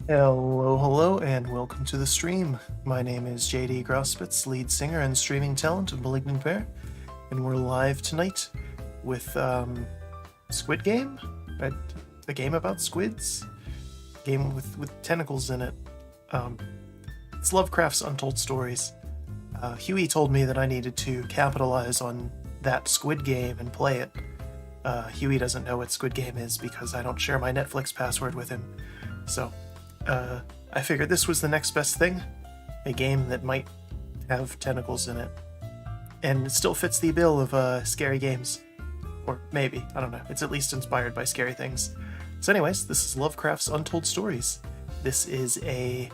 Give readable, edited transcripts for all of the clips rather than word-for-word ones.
Hello, and welcome to the stream. My name is JD Grauspitz, lead singer and streaming talent of Malignant Bear, and we're live tonight with Squid Game, a game about squids, a game with tentacles in it. It's Lovecraft's Untold Stories. Huey told me that I needed to capitalize on that Squid Game and play it. Huey doesn't know what Squid Game is because I don't share my Netflix password with him, so I figured this was the next best thing, a game that might have tentacles in it. And it still fits the bill of scary games. Or maybe, I don't know, it's at least inspired by scary things. So anyways, this is Lovecraft's Untold Stories. This is a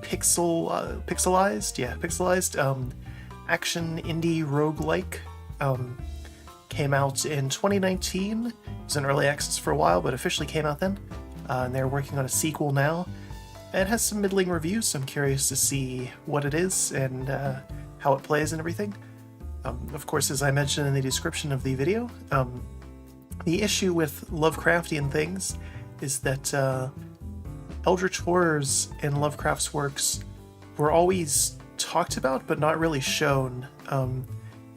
pixelized action indie roguelike. Came out in 2019, it was in early access for a while, but officially came out then. And they're working on a sequel now. It has some middling reviews, so I'm curious to see what it is and how it plays and everything. Of course, as I mentioned in the description of the video, the issue with Lovecraftian things is that eldritch horrors in Lovecraft's works were always talked about but not really shown.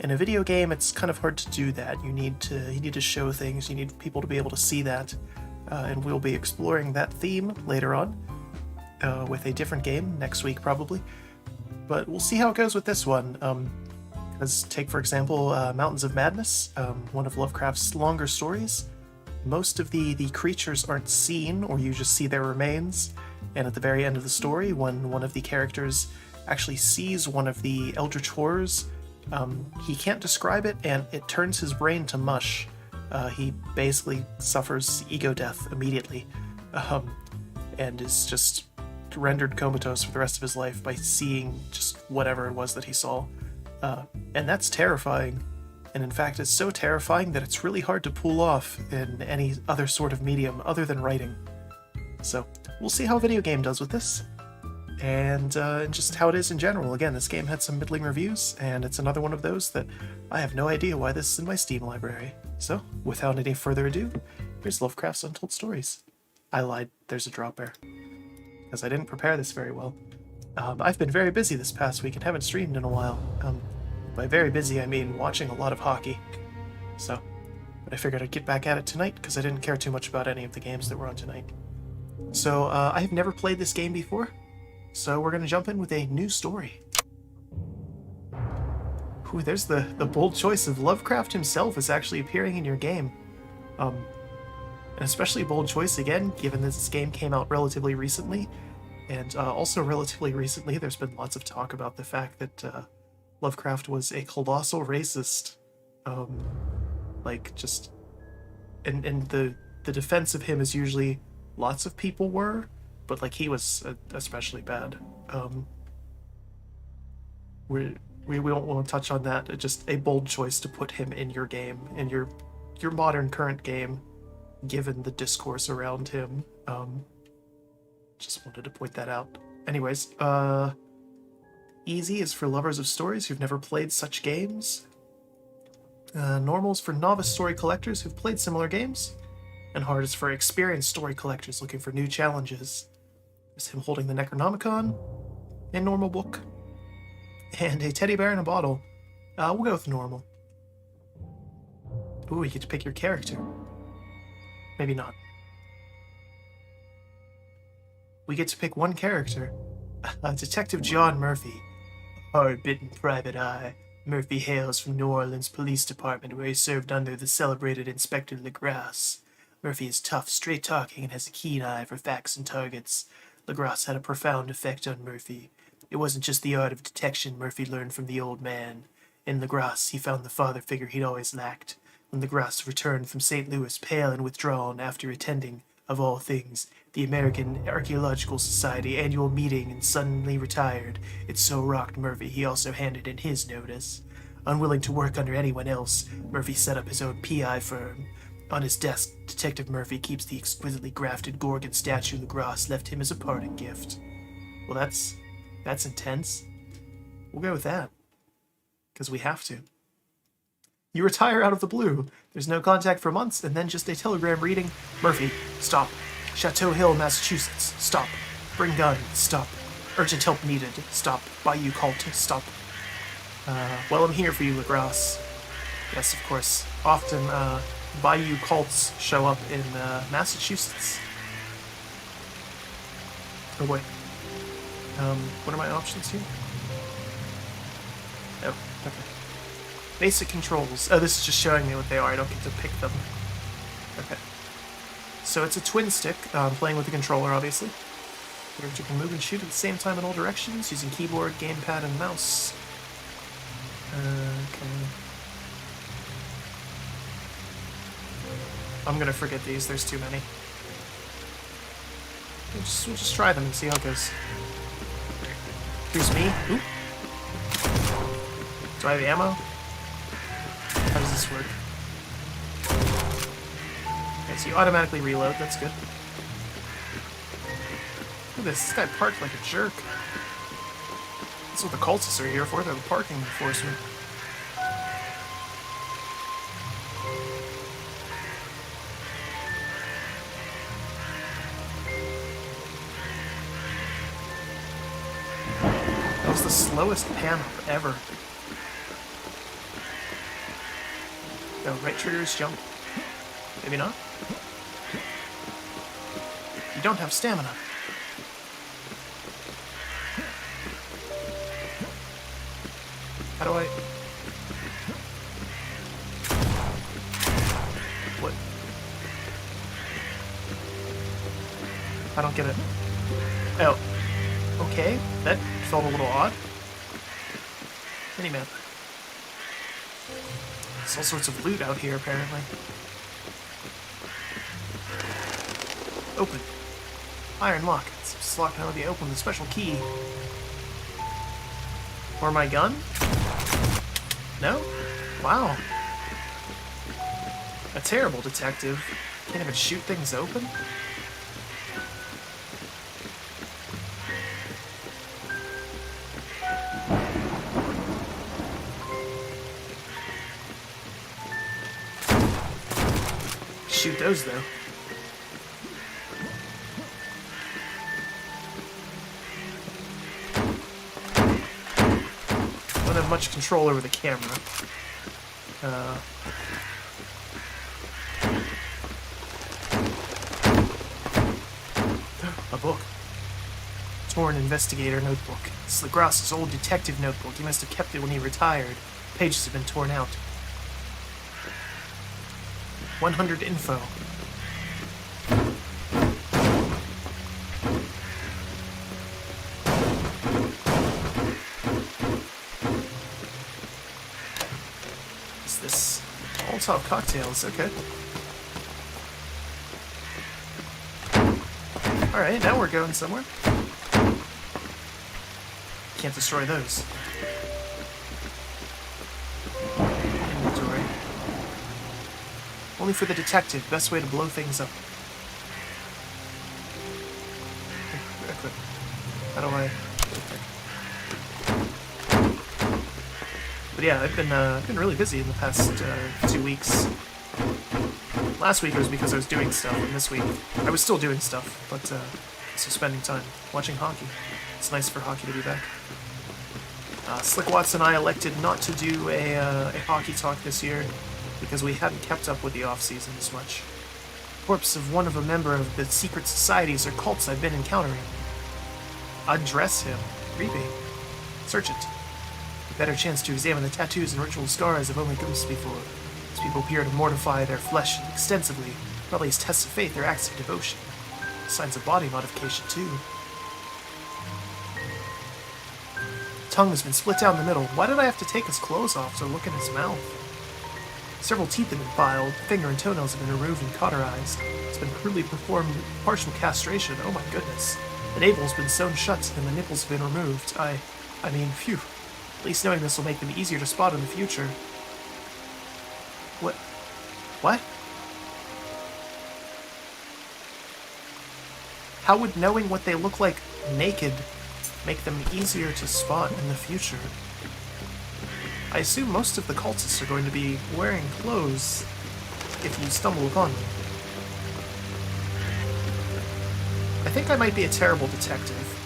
In a video game, it's kind of hard to do that. You need to show things. You need people to be able to see that, and we'll be exploring that theme later on. With a different game next week, probably. But we'll see how it goes with this one. Because take, for example, Mountains of Madness, one of Lovecraft's longer stories. Most of the creatures aren't seen, or you just see their remains. And at the very end of the story, when one of the characters actually sees one of the eldritch horrors, he can't describe it, and it turns his brain to mush. He basically suffers ego death immediately. And is just rendered comatose for the rest of his life by seeing just whatever it was that he saw. And that's terrifying. And in fact, it's so terrifying that it's really hard to pull off in any other sort of medium other than writing. So we'll see how a video game does with this. And just how it is in general. Again, this game had some middling reviews, and it's another one of those that I have no idea why this is in my Steam library. So, without any further ado, here's Lovecraft's Untold Stories. I lied, there's a drop bear. Because I didn't prepare this very well. I've been very busy this past week and haven't streamed in a while. By very busy, I mean watching a lot of hockey. So, but I figured I'd get back at it tonight because I didn't care too much about any of the games that were on tonight. So, I've never played this game before, so we're going to jump in with a new story. Ooh, there's the bold choice of Lovecraft himself is actually appearing in your game. An especially bold choice, again, given that this game came out relatively recently. And also relatively recently, there's been lots of talk about the fact that Lovecraft was a colossal racist. And the defense of him is usually lots of people were, but like he was especially bad. We won't want to touch on that. Just a bold choice to put him in your game, in your modern current game, given the discourse around him. Just wanted to point that out. Anyways, easy is for lovers of stories who've never played such games. Normal's for novice story collectors who've played similar games. And hard is for experienced story collectors looking for new challenges. There's him holding the Necronomicon, a normal book, and a teddy bear in a bottle. We'll go with normal. Ooh, you get to pick your character. Maybe not. We get to pick one character. Detective John Murphy. Hard-bitten private eye. Murphy hails from New Orleans Police Department, where he served under the celebrated Inspector Legrasse. Murphy is tough, straight-talking, and has a keen eye for facts and targets. Legrasse had a profound effect on Murphy. It wasn't just the art of detection Murphy learned from the old man. In Legrasse, he found the father figure he'd always lacked. When Legrasse returned from St. Louis, pale and withdrawn, after attending, of all things, the American Archaeological Society annual meeting and suddenly retired, it so rocked Murphy he also handed in his notice. Unwilling to work under anyone else, Murphy set up his own PI firm. On his desk, Detective Murphy keeps the exquisitely grafted Gorgon statue Legrasse left him as a parting gift. Well, that's intense. We'll go with that. Because we have to. You retire out of the blue. There's no contact for months, and then just a telegram reading, Murphy, stop. Chateau Hill, Massachusetts, stop. Bring gun. Stop. Urgent help needed. Stop. Bayou cultist. Stop. Well, I'm here for you, LaGrasse. Yes, of course. Often, Bayou cults show up in, Massachusetts. Oh boy. What are my options here? Oh, okay. Basic controls. Oh, this is just showing me what they are. I don't get to pick them. Okay. So it's a twin stick, playing with the controller, obviously. You can move and shoot at the same time in all directions, using keyboard, gamepad, and mouse. Okay. I'm gonna forget these, there's too many. We'll just try them and see how it goes. Here's me. Ooh. Do I have ammo? How does this work? Okay, so you automatically reload, that's good. Look at this guy parked like a jerk. That's what the cultists are here for, they're the parking enforcement. That was the slowest pan up ever. No, right trigger is jump. Maybe not? You don't have stamina. How do I... What? I don't get it. Oh. Okay, that felt a little odd. Minimap. There's all sorts of loot out here, apparently. Open. Iron lock. This lock can only be opened with a special key. Or my gun? No? Wow. A terrible detective. Can't even shoot things open? Shoot those, though. Don't have much control over the camera. A book. Torn investigator notebook. This is LaGrasse's old detective notebook. He must have kept it when he retired. Pages have been torn out. 100 info. What's this? All top cocktails, okay. Alright, now we're going somewhere. Can't destroy those. Inventory. Only for the detective. Best way to blow things up. Equip. How do I... But yeah, I've been really busy in the past 2 weeks. Last week it was because I was doing stuff, and this week I was still doing stuff, but so spending time watching hockey. It's nice for hockey to be back. Slick Watts and I elected not to do a hockey talk this year because we hadn't kept up with the off-season as much. Corpse of one of a member of the secret societies or cults I've been encountering. Undress him. Creepy. Search it. A better chance to examine the tattoos and ritual scars I've only glimpsed before. These people appear to mortify their flesh extensively, probably as tests of faith or acts of devotion. Signs of body modification, too. Tongue has been split down the middle. Why did I have to take his clothes off to look in his mouth? Several teeth have been filed, finger and toenails have been removed and cauterized. It's been crudely performed partial castration. Oh my goodness. The navel has been sewn shut and the nipples have been removed. I mean, phew. At least knowing this will make them easier to spot in the future. What? What? How would knowing what they look like naked make them easier to spot in the future? I assume most of the cultists are going to be wearing clothes if you stumble upon them. I think I might be a terrible detective.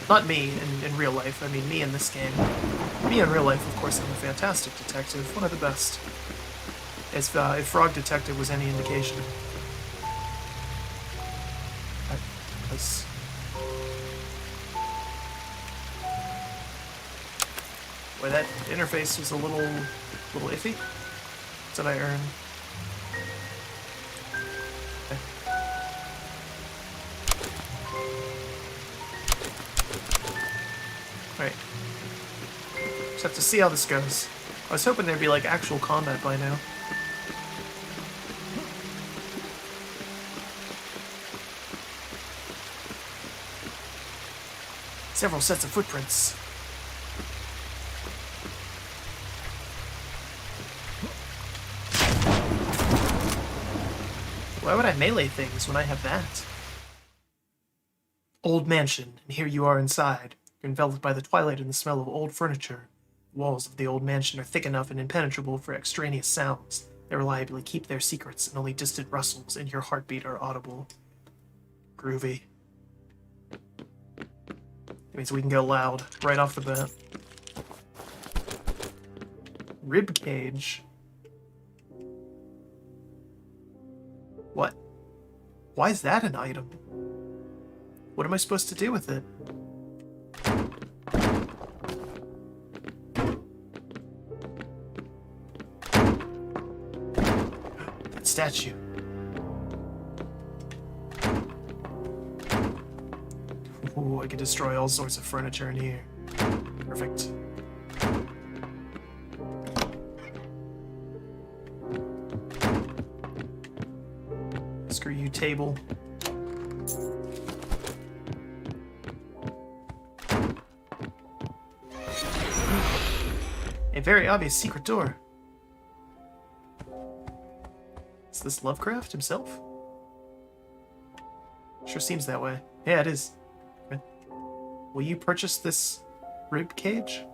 Not me in real life, I mean me in this game. Me in real life, of course, I'm a fantastic detective, one of the best. If Frog Detective was any indication. Because... Boy, that interface was a little iffy. What did I earn? Okay. Alright. Just have to see how this goes. I was hoping there'd be, like, actual combat by now. Several sets of footprints. Why would I melee things when I have that? Old mansion, and here you are inside. You're enveloped by the twilight and the smell of old furniture. The walls of the old mansion are thick enough and impenetrable for extraneous sounds. They reliably keep their secrets, and only distant rustles and your heartbeat are audible. Groovy. That means we can go loud right off the bat. Rib cage. What? Why is that an item? What am I supposed to do with it? That statue. Ooh, I can destroy all sorts of furniture in here. Perfect. Screw you, table. A very obvious secret door. Is this Lovecraft himself? Sure seems that way. Yeah, it is. Okay. Will you purchase this rib cage?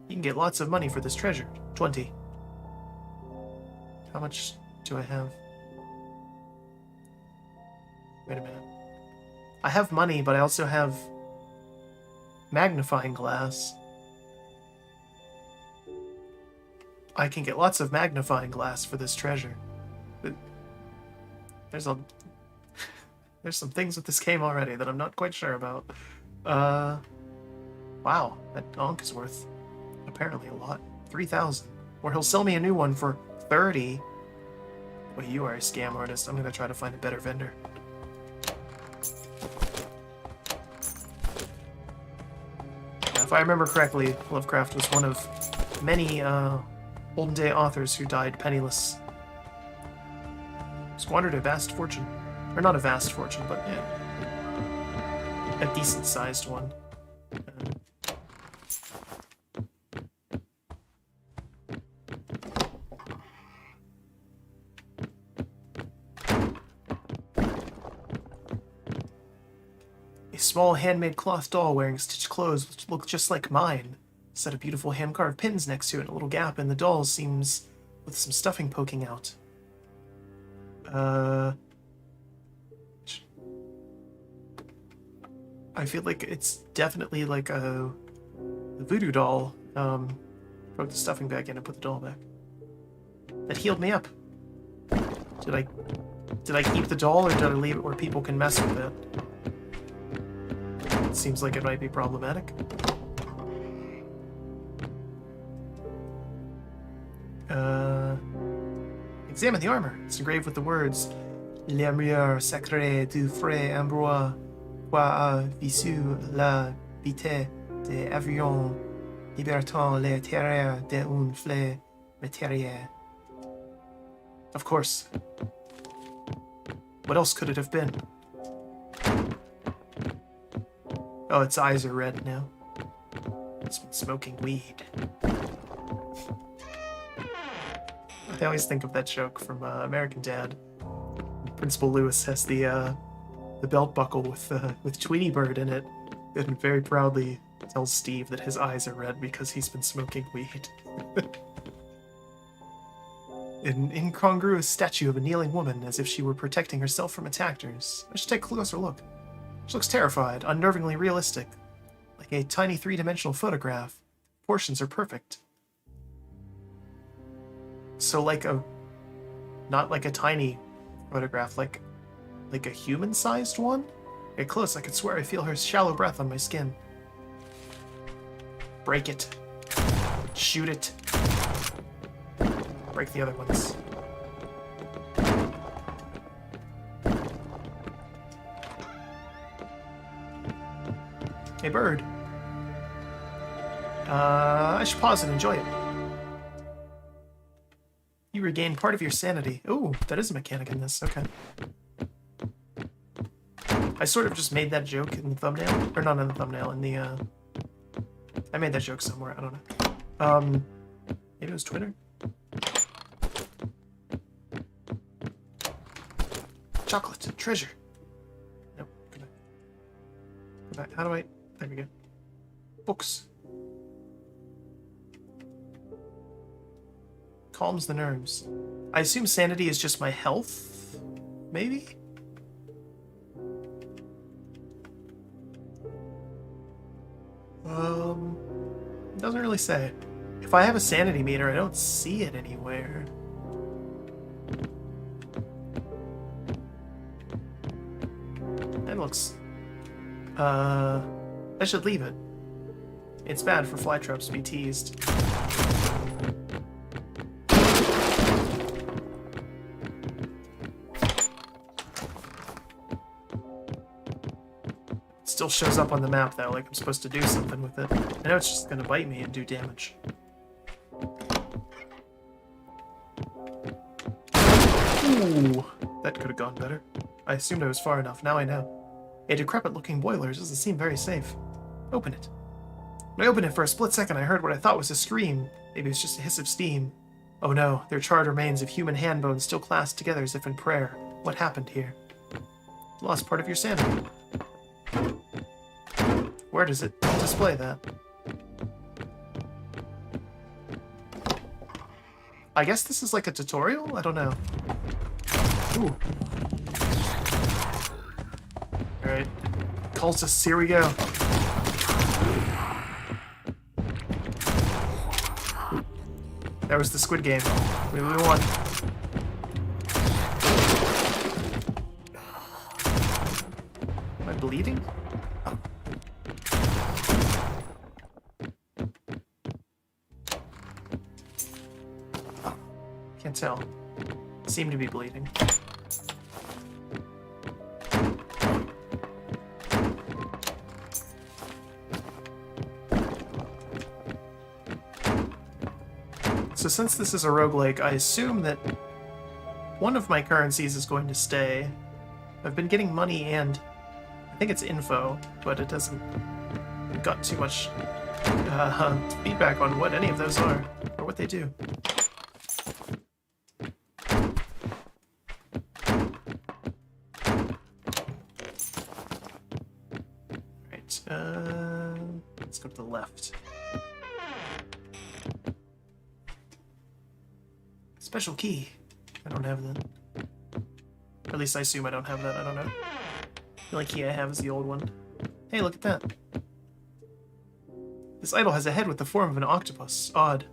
You can get lots of money for this treasure. 20. How much do I have? Wait a minute. I have money, but I also have magnifying glass. I can get lots of magnifying glass for this treasure. But there's some things with this game already that I'm not quite sure about. Wow, that donk is worth apparently a lot. 3,000. Or he'll sell me a new one for 30. Well, you are a scam artist. I'm gonna try to find a better vendor. If I remember correctly, Lovecraft was one of many olden day authors who died penniless. Squandered a vast fortune. Or not a vast fortune, but yeah. A decent sized one. A small handmade cloth doll wearing stitched clothes which look just like mine. A set of beautiful hand-carved pins next to it, and a little gap in the doll seems with some stuffing poking out. I feel like it's definitely like a voodoo doll. Put the stuffing back in and put the doll back. That healed me up. Did I keep the doll, or did I leave it where people can mess with it? It seems like it might be problematic. Examine the armor. It's engraved with the words L'armure sacrée du frère Ambroise, quoi a vissu la vité des avions, libertant les terres d'une flé matérielle. Of course. What else could it have been? Oh, its eyes are red now. It's been smoking weed. I always think of that joke from American Dad. Principal Lewis has the belt buckle with Tweety Bird in it, and very proudly tells Steve that his eyes are red because he's been smoking weed. An incongruous statue of a kneeling woman, as if she were protecting herself from attackers. I should take a closer look. She looks terrified, unnervingly realistic. Like a tiny three-dimensional photograph. Proportions are perfect. So like a... Not like a tiny photograph, like a human-sized one? Get close, I could swear I feel her shallow breath on my skin. Break it. Shoot it. Break the other ones. Hey, bird. I should pause and enjoy it. You regain part of your sanity. Ooh, that is a mechanic in this. Okay. I sort of just made that joke in the thumbnail. Or not in the thumbnail, in the, I made that joke somewhere. I don't know. Maybe it was Twitter? Chocolate. Treasure. Nope. Go back. Go back. How do I... There we go. Books. Calms the nerves. I assume sanity is just my health? Maybe? Doesn't really say. If I have a sanity meter, I don't see it anywhere. That looks... I should leave it. It's bad for fly traps to be teased. Still shows up on the map though, like I'm supposed to do something with it. I know it's just gonna bite me and do damage. Ooh, that could have gone better. I assumed I was far enough, now I know. A decrepit-looking boiler doesn't seem very safe. Open it. When I opened it for a split second, I heard what I thought was a scream. Maybe it's just a hiss of steam. Oh no, they're charred remains of human hand bones still clasped together as if in prayer. What happened here? Lost part of your sanity. Where does it display that? I guess this is like a tutorial? I don't know. Ooh. Alright. Cultists, here we go. That was the Squid Game. We won. Am I bleeding? Can't tell. Seem to be bleeding. So since this is a roguelike, I assume that one of my currencies is going to stay. I've been getting money and I think it's info, but it doesn't got too much feedback on what any of those are or what they do. Right, let's go to the left. Special key. I don't have that. Or at least I assume I don't have that. I don't know. The only key I have is the old one. Hey, look at that. This idol has a head with the form of an octopus. Odd.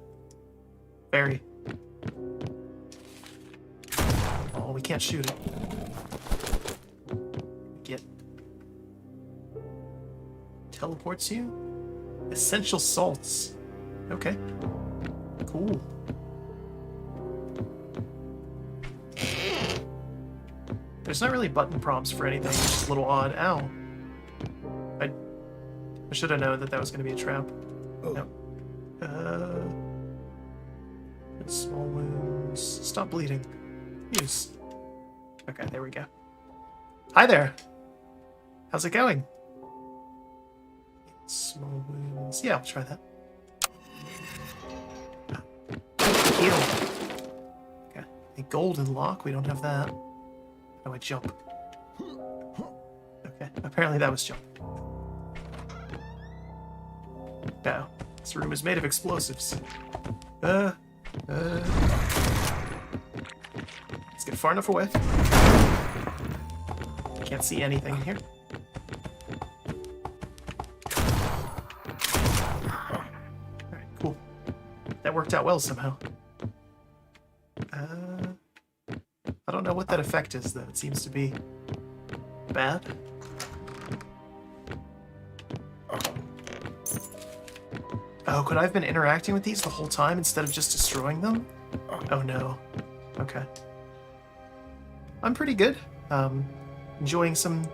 Very. Oh, we can't shoot it. Get. Teleports you? Essential salts. Okay. Cool. There's not really button prompts for anything, it's just a little odd. Ow. I should have known that that was going to be a trap. Oh. No. Small wounds. Stop bleeding. Use. Okay, there we go. Hi there! How's it going? Small wounds. Yeah, I'll try that. Heal. Okay. A golden lock, we don't have that. How do I jump? Okay, apparently that was jump. No, this room is made of explosives. far enough away. Can't see anything in here. Alright, cool. That worked out well somehow. I don't know what that effect is, though. It seems to be bad. Oh, could I have been interacting with these the whole time instead of just destroying them? Oh no. Okay. I'm pretty good. Enjoying some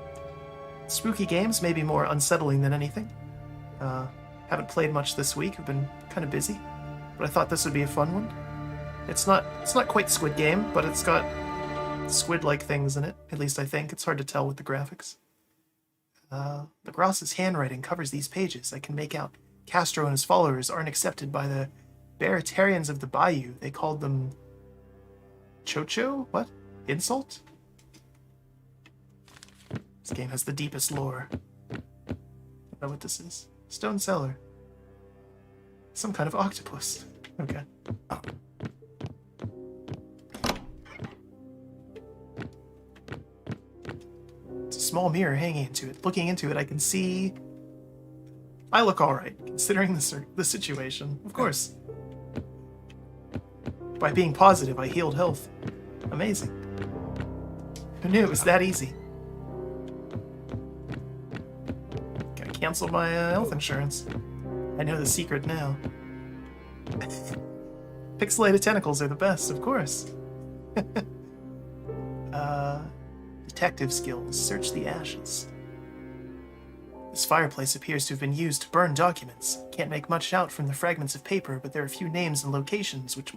spooky games, maybe more unsettling than anything. Haven't played much this week. I've been kind of busy, but I thought this would be a fun one. It's not quite Squid Game, but it's got squid-like things in it. At least I think. It's hard to tell with the graphics. Legrasse's handwriting covers these pages. I can make out Castro and his followers aren't accepted by the Baratarians of the Bayou. They called them Chocho? What? Insult? This game has the deepest lore. I don't know what this is. Stone cellar. Some kind of octopus. Okay. Oh. It's a small mirror hanging into it. Looking into it, I can see... I look alright, considering the situation. Of course. By being positive, I healed health. Amazing. Who knew it was that easy? Gotta cancel my health insurance. I know the secret now. Pixelated tentacles are the best, of course. Detective skills. Search the ashes. This fireplace appears to have been used to burn documents. Can't make much out from the fragments of paper, but there are a few names and locations which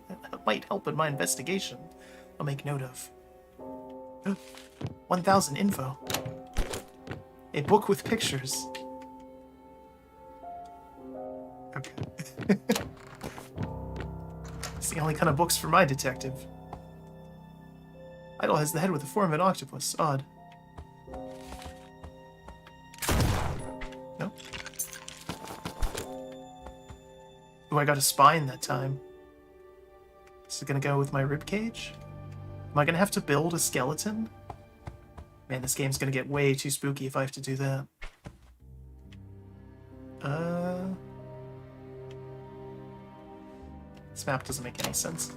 might help in my investigation. I'll make note of. 1,000 info. A book with pictures. Okay. It's the only kind of books for my detective. Idol has the head with the form of an octopus. Odd. No. Oh, I got a spine that time. This is gonna go with my ribcage? Am I gonna have to build a skeleton? Man, this game's gonna get way too spooky if I have to do that. This map doesn't make any sense.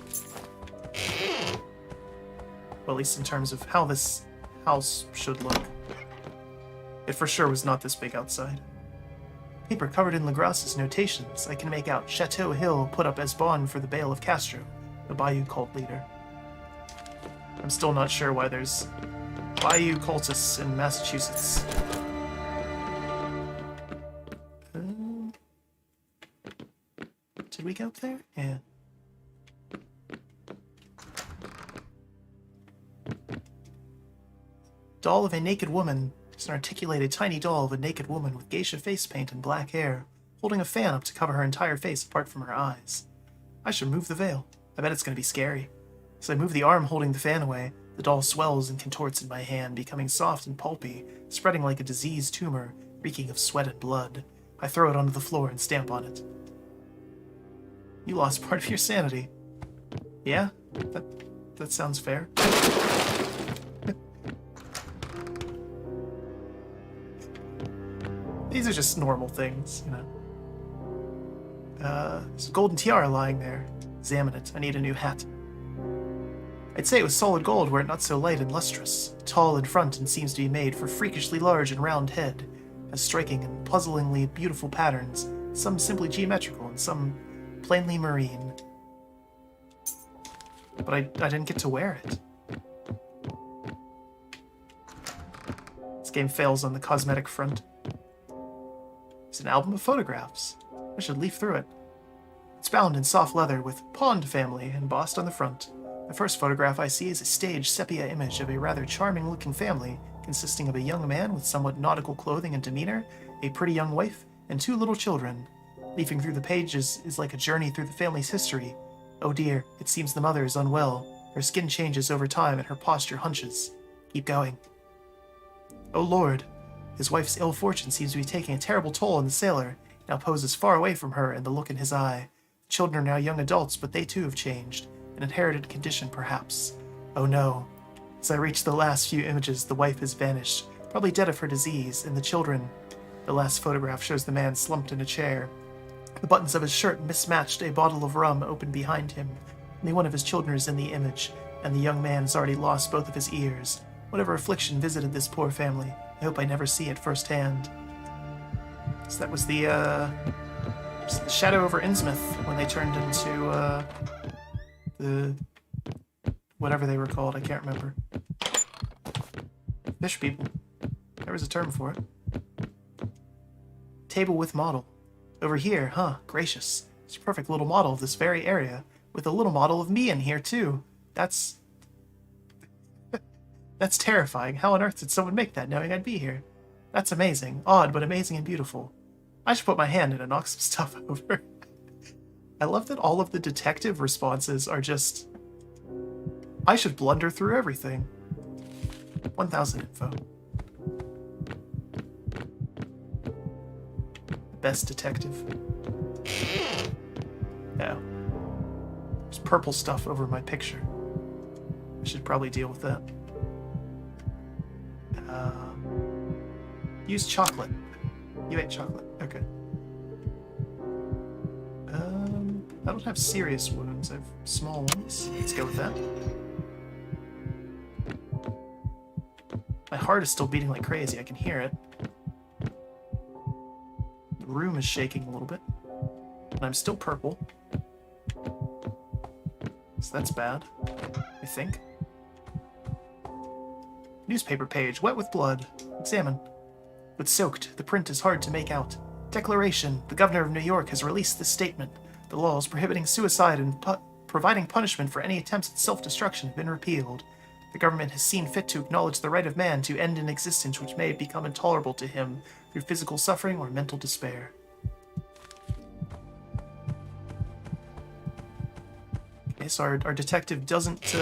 Well, at least in terms of how this house should look. It for sure was not this big outside. Paper covered in Legrasse's notations. I can make out Chateau Hill put up as bond for the bail of Castro, the Bayou cult leader. I'm still not sure why there's Bayou cultists in Massachusetts. Did we go up there? Yeah. Doll of a naked woman. It's an articulated tiny doll of a naked woman with geisha face paint and black hair, holding a fan up to cover her entire face apart from her eyes. I should move the veil. I bet it's going to be scary. As I move the arm holding the fan away, the doll swells and contorts in my hand, becoming soft and pulpy, spreading like a diseased tumor, reeking of sweat and blood. I throw it onto the floor and stamp on it. You lost part of your sanity. Yeah? That sounds fair. These are just normal things, you know. There's a golden tiara lying there. Examine it. I need a new hat. I'd say it was solid gold were it not so light and lustrous. Tall in front and seems to be made for freakishly large and round head. Has striking and puzzlingly beautiful patterns, some simply geometrical and some plainly marine. But I didn't get to wear it. This game fails on the cosmetic front. It's an album of photographs. I should leaf through it. It's bound in soft leather with Pond Family embossed on the front. The first photograph I see is a staged sepia image of a rather charming-looking family consisting of a young man with somewhat nautical clothing and demeanor, a pretty young wife, and 2 little children. Leafing through the pages is like a journey through the family's history. Oh dear, it seems the mother is unwell. Her skin changes over time and her posture hunches. Keep going. Oh Lord. His wife's ill fortune seems to be taking a terrible toll on the sailor. He now poses far away from her and the look in his eye. The children are now young adults, but they too have changed. An inherited condition, perhaps. Oh no. As I reach the last few images, the wife has vanished, probably dead of her disease, and the children. The last photograph shows the man slumped in a chair. The buttons of his shirt mismatched, a bottle of rum open behind him. Only one of his children is in the image, and the young man has already lost both of his ears. Whatever affliction visited this poor family, I hope I never see it firsthand. So that was the Shadow over Innsmouth when they turned into the whatever they were called. I can't remember. Fish people. There was a term for it. Table with model. Over here, huh? Gracious. It's a perfect little model of this very area, with a little model of me in here too. That's terrifying. How on earth did someone make that knowing I'd be here? That's amazing. Odd, but amazing and beautiful. I should put my hand in and knock some stuff over. I love that all of the detective responses are just... I should blunder through everything. 1,000 info. Best detective. No. There's purple stuff over my picture. I should probably deal with that. Use chocolate. You ate chocolate. Okay. I don't have serious wounds. I have small ones. Let's go with that. My heart is still beating like crazy. I can hear it. The room is shaking a little bit. And I'm still purple. So that's bad, I think. Newspaper page, wet with blood. Examine. But soaked, the print is hard to make out. Declaration. The governor of New York has released this statement. The laws prohibiting suicide and providing punishment for any attempts at self-destruction have been repealed. The government has seen fit to acknowledge the right of man to end an existence which may become intolerable to him through physical suffering or mental despair. Okay, so our detective doesn't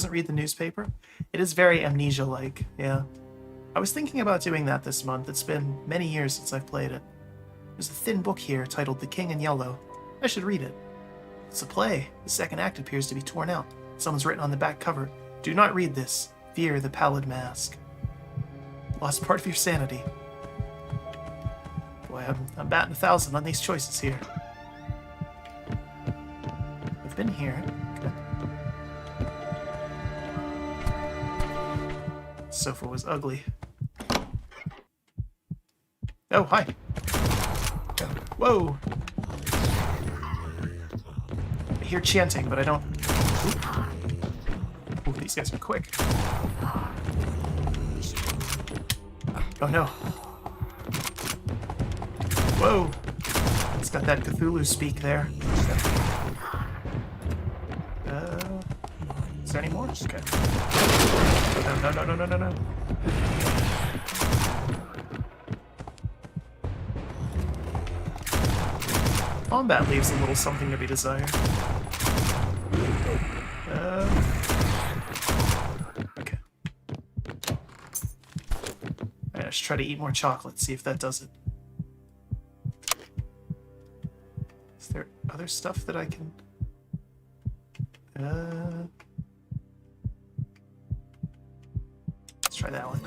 read the newspaper. It is very Amnesia-like, yeah. I was thinking about doing that this month. It's been many years since I've played it. There's a thin book here titled The King in Yellow. I should read it. It's a play. The second act appears to be torn out. Someone's written on the back cover, "Do not read this. Fear the pallid mask." Lost part of your sanity. Boy, I'm batting 1,000 on these choices here. I've been here. Okay. The sofa was ugly. Oh, hi. Whoa. I hear chanting, but I don't... Ooh, these guys are quick. Oh no. Whoa. It's got that Cthulhu speak there. Is there any more? Okay. No. Combat leaves a little something to be desired. Okay. I should try to eat more chocolate, see if that does it. Is there other stuff that I can... Let's try that one.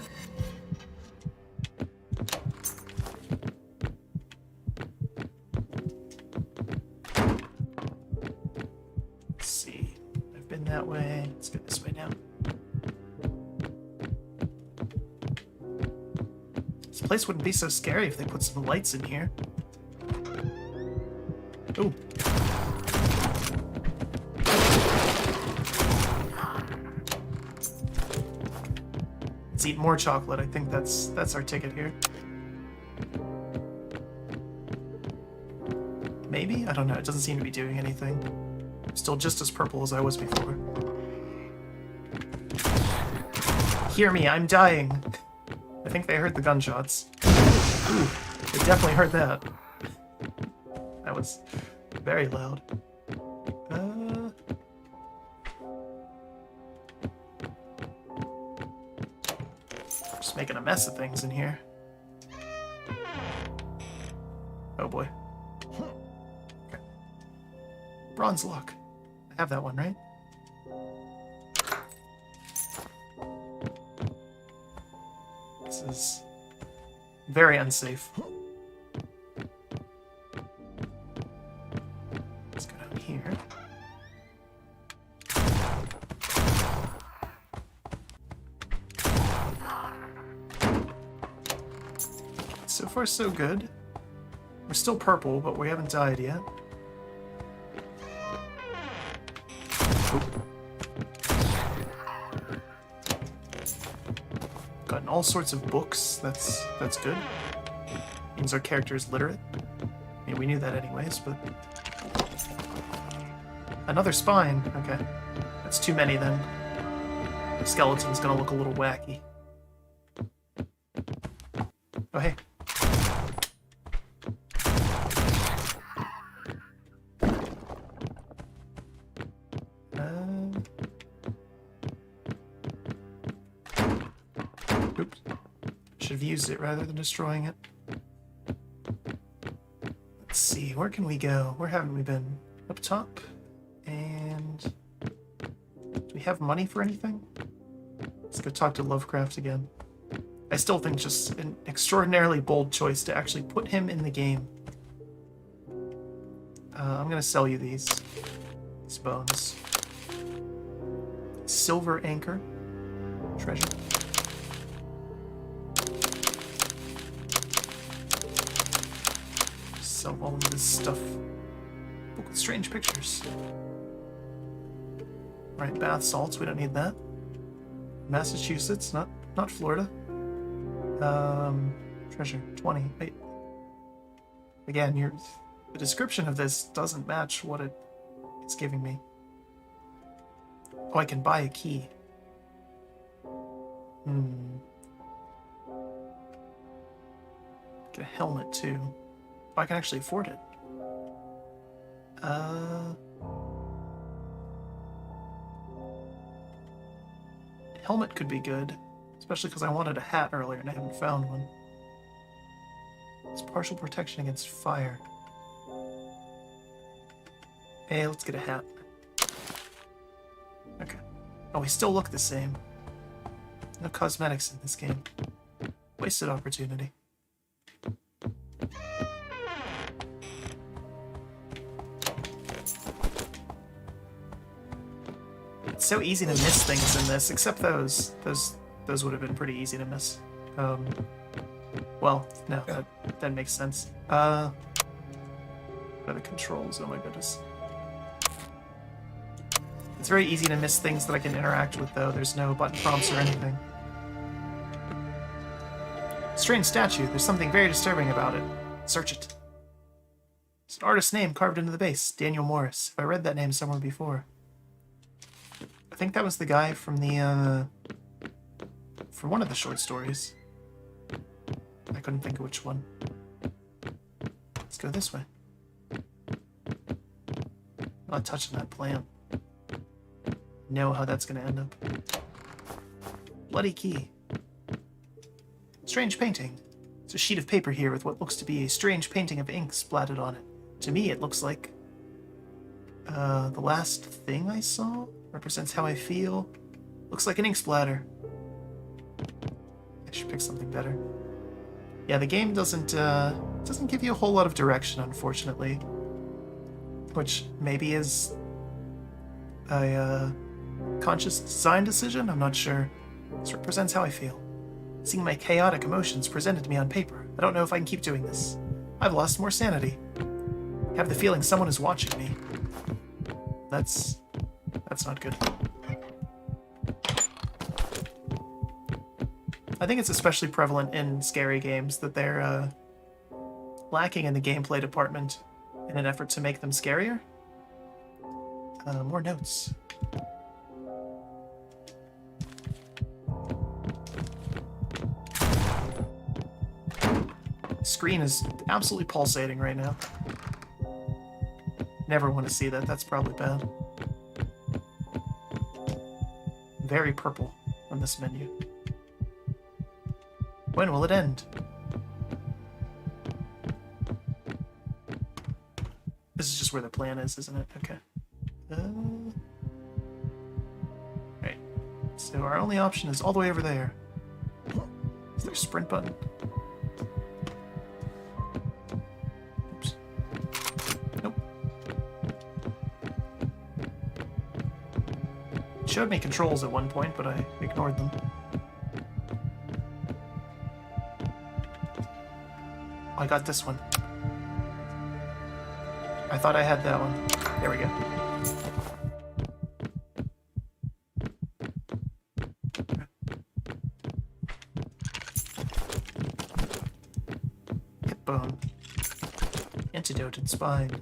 Let's see. I've been that way. Let's go this way now. This place wouldn't be so scary if they put some lights in here. Ooh. Let's eat more chocolate. I think that's our ticket here. Maybe? I don't know. It doesn't seem to be doing anything. I'm still just as purple as I was before. Hear me, I'm dying. I think they heard the gunshots. Ooh, they definitely heard that. That was very loud. Just making a mess of things in here. Oh boy. Okay. Bronze lock. I have that one, right? is very unsafe. Let's go down here. So far, so good. We're still purple, but we haven't died yet. Gotten all sorts of books. That's good. Means our character is literate. I mean, we knew that anyways, but another spine. Okay, that's too many then. The skeleton's gonna look a little wacky. Oh hey. Oops. Should have used it rather than destroying it. Let's see, where can we go? Where haven't we been? Up top? And do we have money for anything? Let's go talk to Lovecraft again. I still think just an extraordinarily bold choice to actually put him in the game. I'm gonna sell you these bones. Silver anchor. Treasure. Sell all of this stuff. Book with strange pictures. Right, bath salts, we don't need that. Massachusetts, not Florida. Treasure, 20. Wait. Again, the description of this doesn't match what it's giving me. Oh, I can buy a key. Get a helmet, too. Oh, I can actually afford it. Helmet could be good. Especially because I wanted a hat earlier and I haven't found one. It's partial protection against fire. Hey, let's get a hat. Okay. Oh, we still look the same. No cosmetics in this game. Wasted opportunity. It's so easy to miss things in this, except those. Those would have been pretty easy to miss. Well, no, that makes sense. What are the controls? Oh my goodness. It's very easy to miss things that I can interact with, though. There's no button prompts or anything. Strange statue. There's something very disturbing about it. Search it. It's an artist's name carved into the base. Daniel Morris. I read that name somewhere before. I think that was the guy from the, from one of the short stories. I couldn't think of which one. Let's go this way. I'm not touching that plant. Know how that's gonna end up. Bloody key. Strange painting. It's a sheet of paper here with what looks to be a strange painting of ink splattered on it. To me, it looks like the last thing I saw represents how I feel. Looks like an ink splatter. I should pick something better. Yeah, the game doesn't give you a whole lot of direction, unfortunately. Which maybe is a conscious design decision? I'm not sure. This represents how I feel. Seeing my chaotic emotions presented to me on paper, I don't know if I can keep doing this. I've lost more sanity. I have the feeling someone is watching me. That's not good. I think it's especially prevalent in scary games that they're lacking in the gameplay department in an effort to make them scarier. More notes. Screen is absolutely pulsating right now. Never want to see that. That's probably bad. Very purple on this menu. When will it end? This is just where the plan is, isn't it? Okay. Right. So our only option is all the way over there. If there a sprint button? Oops. Nope. It showed me controls at one point, but I ignored them. I got this one. I thought I had that one. There we go. Hip bone. Antidoted spine.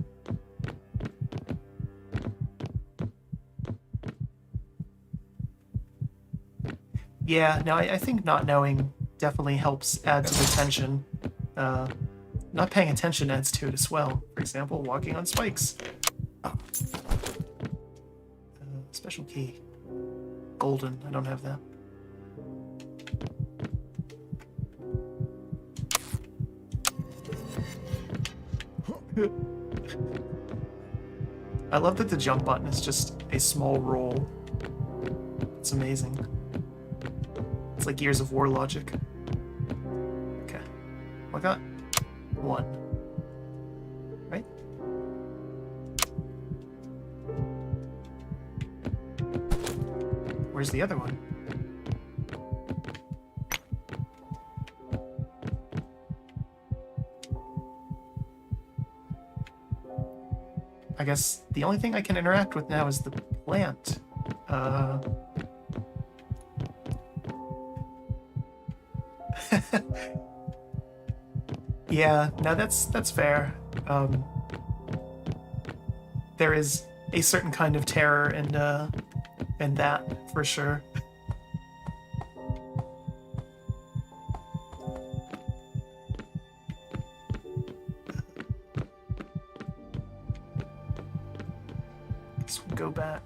Yeah, no, I think not knowing definitely helps add to the tension. Not paying attention adds to it as well. For example, walking on spikes. Oh. Special key. Golden. I don't have that. I love that the jump button is just a small roll. It's amazing. It's like Gears of War logic. Okay. I got one. Right? Where's the other one? I guess the only thing I can interact with now is the plant. Yeah, no, that's fair. There is a certain kind of terror in that, for sure. Guess we'll go back.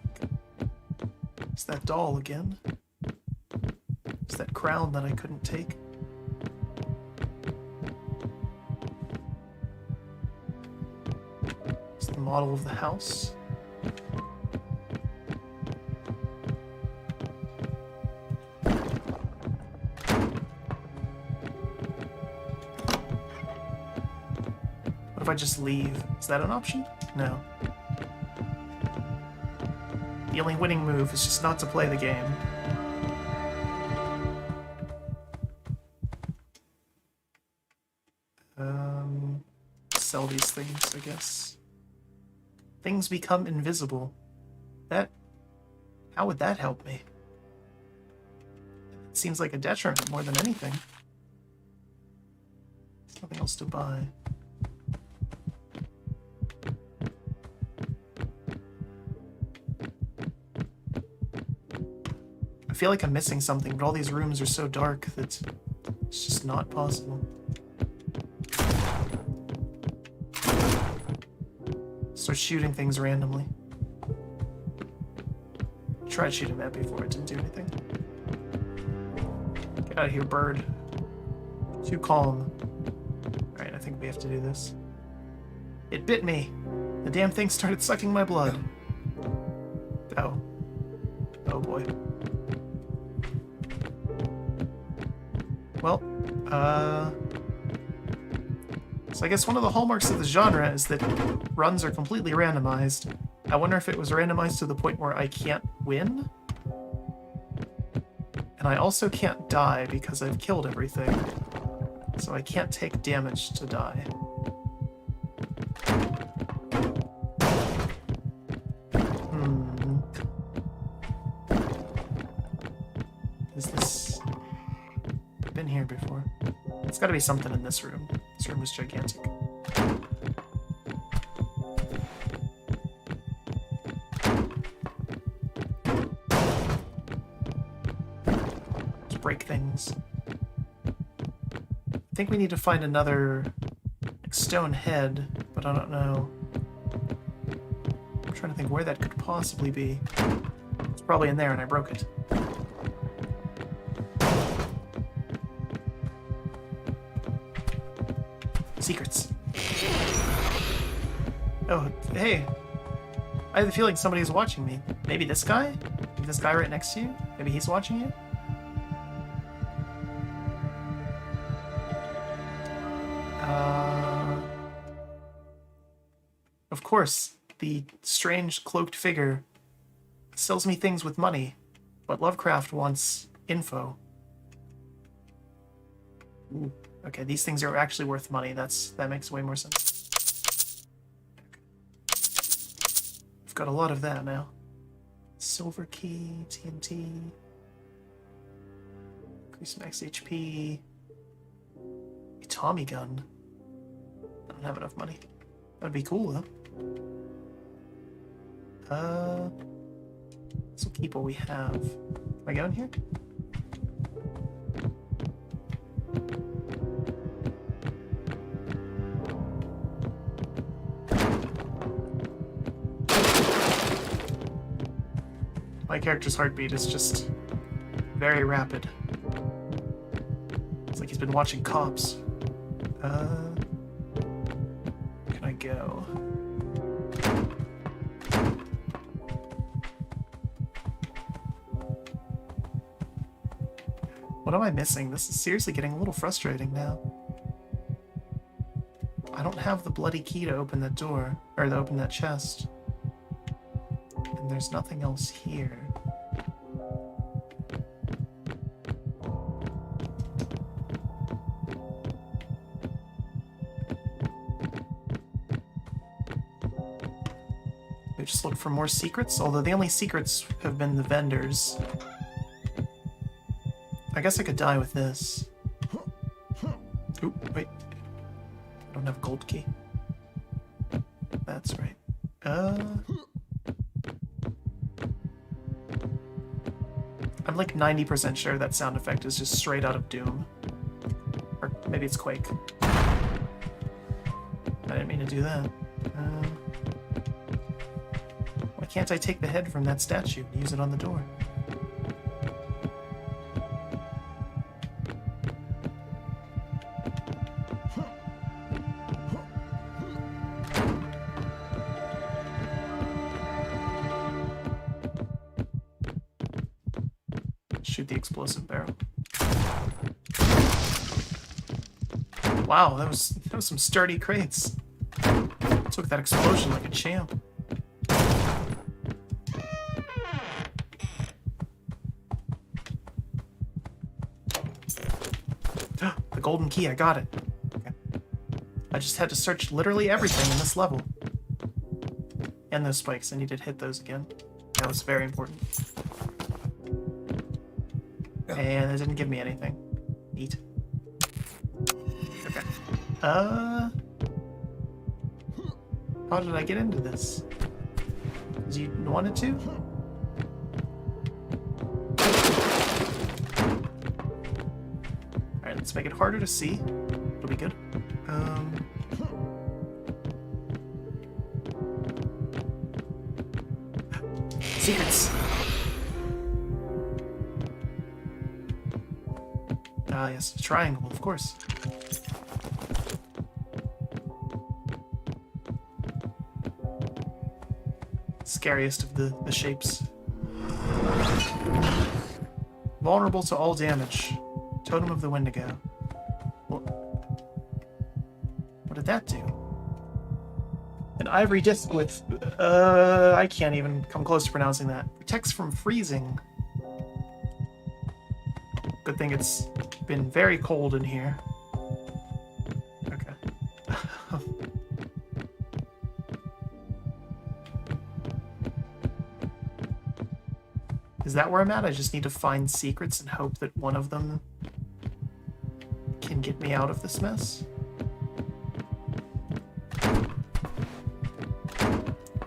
It's that doll again. It's that crown that I couldn't take. Model of the house. What if I just leave? Is that an option? No. The only winning move is just not to play the game. Sell these things, I guess. Things become invisible. How would that help me? It seems like a detriment more than anything. There's nothing else to buy. I feel like I'm missing something, but all these rooms are so dark that it's just not possible. Start shooting things randomly. Tried shooting that before, it didn't do anything. Get out of here, bird. Too calm. Alright, I think we have to do this. It bit me! The damn thing started sucking my blood. Oh. Oh boy. Well, so I guess one of the hallmarks of the genre is that runs are completely randomized. I wonder if it was randomized to the point where I can't win? And I also can't die because I've killed everything. So I can't take damage to die. Is this... I've been here before. It's gotta be something in this room. This room is gigantic. Let's break things. I think we need to find another stone head, but I don't know. I'm trying to think where that could possibly be. It's probably in there and I broke it. Secrets. Oh, hey. I have the feeling somebody's watching me. Maybe this guy? Maybe this guy right next to you? Maybe he's watching you? Of course, the strange cloaked figure sells me things with money, but Lovecraft wants info. Ooh, okay, these things are actually worth money. That makes way more sense. I've got a lot of that now. Silver key, TNT, increase max HP, a Tommy gun. I don't have enough money. That'd be cool though. This will keep what we have. Can I go in here? My character's heartbeat is just very rapid. It's like he's been watching Cops. Can I go? What am I missing? This is seriously getting a little frustrating now. I don't have the bloody key to open that door, or to open that chest. And there's nothing else here. I just look for more secrets, although the only secrets have been the vendors. I guess I could die with this. Oop, wait. I don't have a gold key. That's right. I'm like 90% sure that sound effect is just straight out of Doom. Or maybe it's Quake. I didn't mean to do that. Why can't I take the head from that statue and use it on the door? Shoot the explosive barrel. Wow, that was some sturdy crates. Took that explosion like a champ. The golden key, I got it. Okay. I just had to search literally everything in this level. And those spikes, I needed to hit those again. That was very important. And it didn't give me anything. Neat. Okay. How did I get into this? Because you wanted to? Alright, let's make it harder to see. It'll be good. Secrets! Ah, yes, a triangle, of course. Scariest of the shapes. Vulnerable to all damage. Totem of the Wendigo. What did that do? An ivory disc with... I can't even come close to pronouncing that. Protects from freezing. Good thing it's been very cold in here. Okay. Is that where I'm at? I just need to find secrets and hope that one of them can get me out of this mess?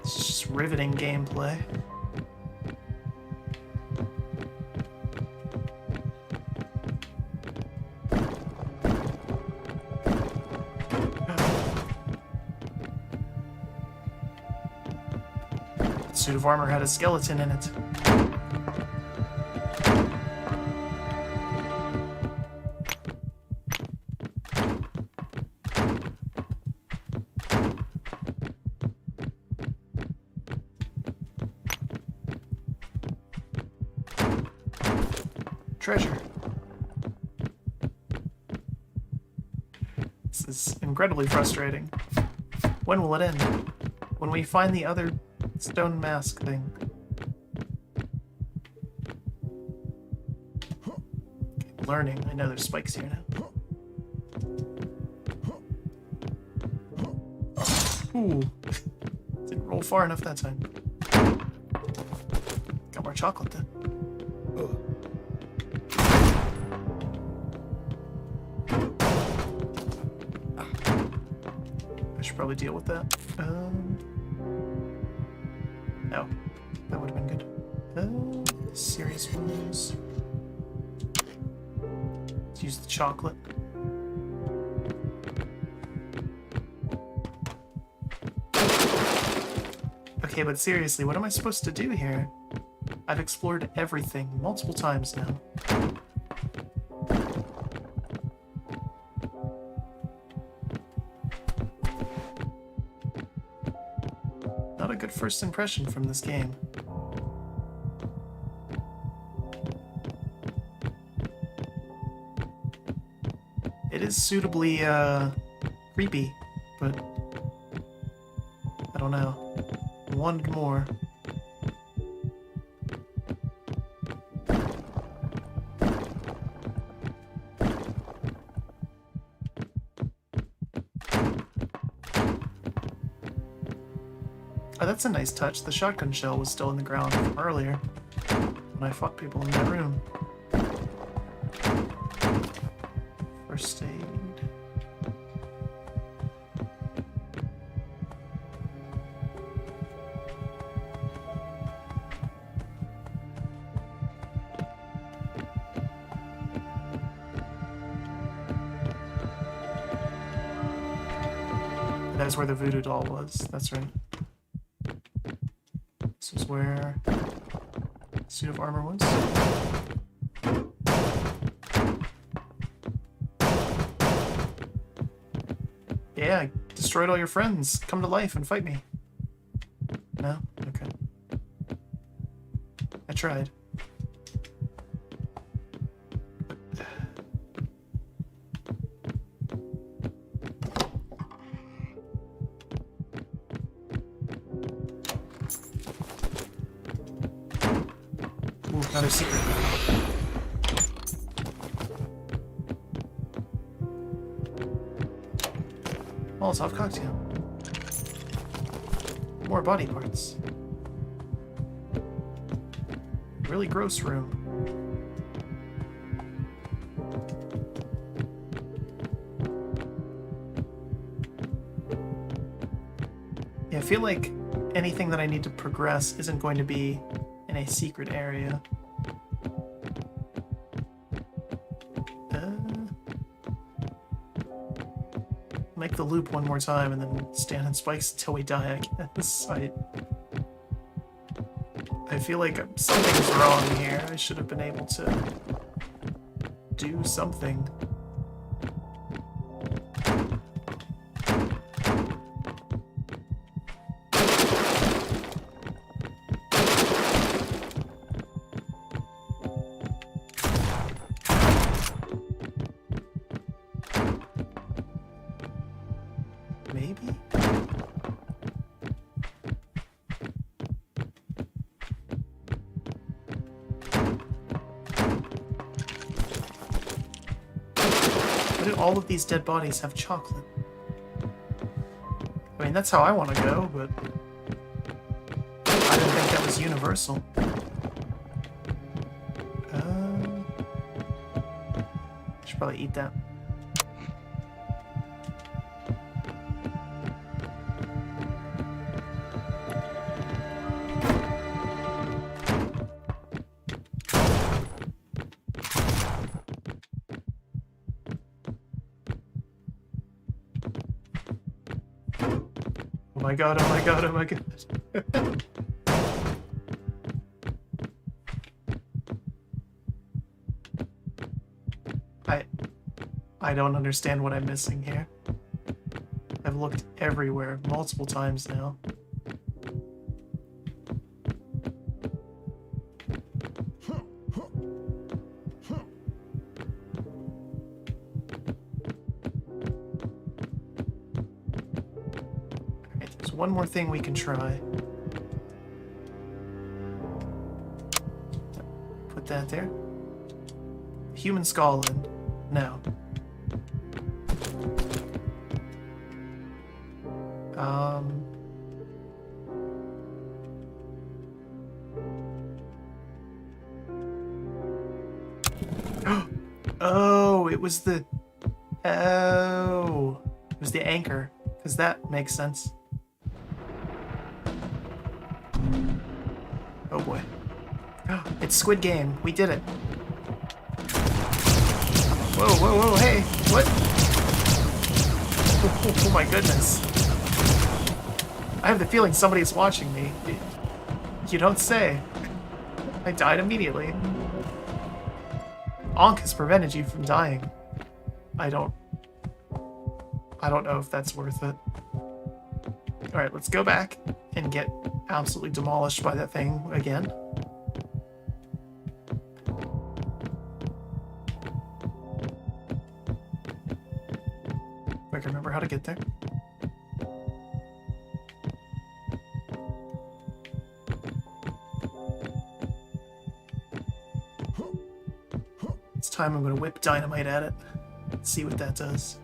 It's just riveting gameplay. The suit of armor had a skeleton in it. Treasure. This is incredibly frustrating. When will it end? when we find the other stone mask thing. Okay, learning. I know there's spikes here now. Ooh. Didn't roll far enough that time. Got more chocolate then. I should probably deal with that. No. That would have been good. Serious ones. Let's use the chocolate. Okay, but seriously, what am I supposed to do here? I've explored everything multiple times now. Not a good first impression from this game. It is suitably, creepy, but I don't know. I wanted more. Oh, that's a nice touch. The shotgun shell was still in the ground from earlier when I fought people in that room. First aid. That is where the voodoo doll was. That's right. This is where the suit of armor was. Yeah, I destroyed all your friends. Come to life and fight me. No? Okay. I tried. Ooh, another secret. Molotov cocktail. More body parts. Really gross room. Yeah, I feel like anything that I need to progress isn't going to be in a secret area. Make the loop one more time and then stand in spikes until we die, I guess. I feel like something's wrong here. I should have been able to do something. Maybe? Why do all of these dead bodies have chocolate? I mean, that's how I want to go, but I didn't think that was universal. Should probably eat that. Oh my god, oh my god, oh my god. I don't understand what I'm missing here. I've looked everywhere multiple times now. Alright, there's There's one more thing we can try. Put that there. Human skull in. Now. Oh, it was the... Oh. It was the anchor. Because that makes sense. Oh boy. It's Squid Game. We did it. Whoa, whoa, whoa, hey! What? Oh my goodness. I have the feeling somebody's watching me. You don't say. I died immediately. Ankh has prevented you from dying. I don't know if that's worth it. Alright, let's go back and get absolutely demolished by that thing again. If I can remember how to get there. It's time I'm going to whip dynamite at it. Let's see what that does.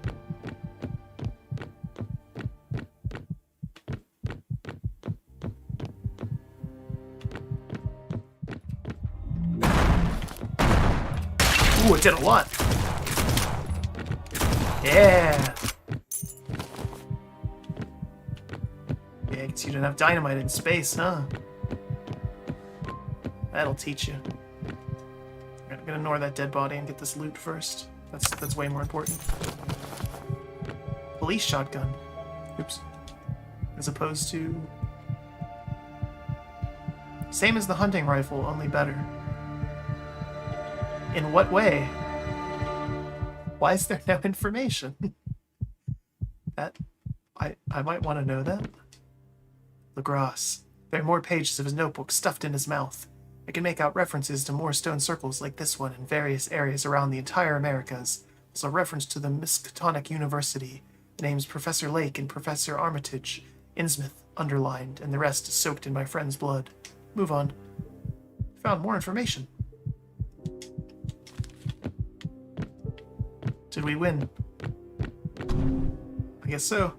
Ooh, it did a lot. Yeah. Yeah, I guess you didn't have dynamite in space, huh? That'll teach you. I'm gonna ignore that dead body and get this loot first. That's way more important. Police shotgun. Oops. As opposed to... Same as the hunting rifle, only better. In what way? Why is there no information? That... I might want to know that. Legras. There are more pages of his notebook stuffed in his mouth. I can make out references to more stone circles like this one in various areas around the entire Americas. There's a reference to the Miskatonic University. The names Professor Lake and Professor Armitage. Innsmouth underlined, and the rest is soaked in my friend's blood. Move on. Found more information. Did we win? I guess so.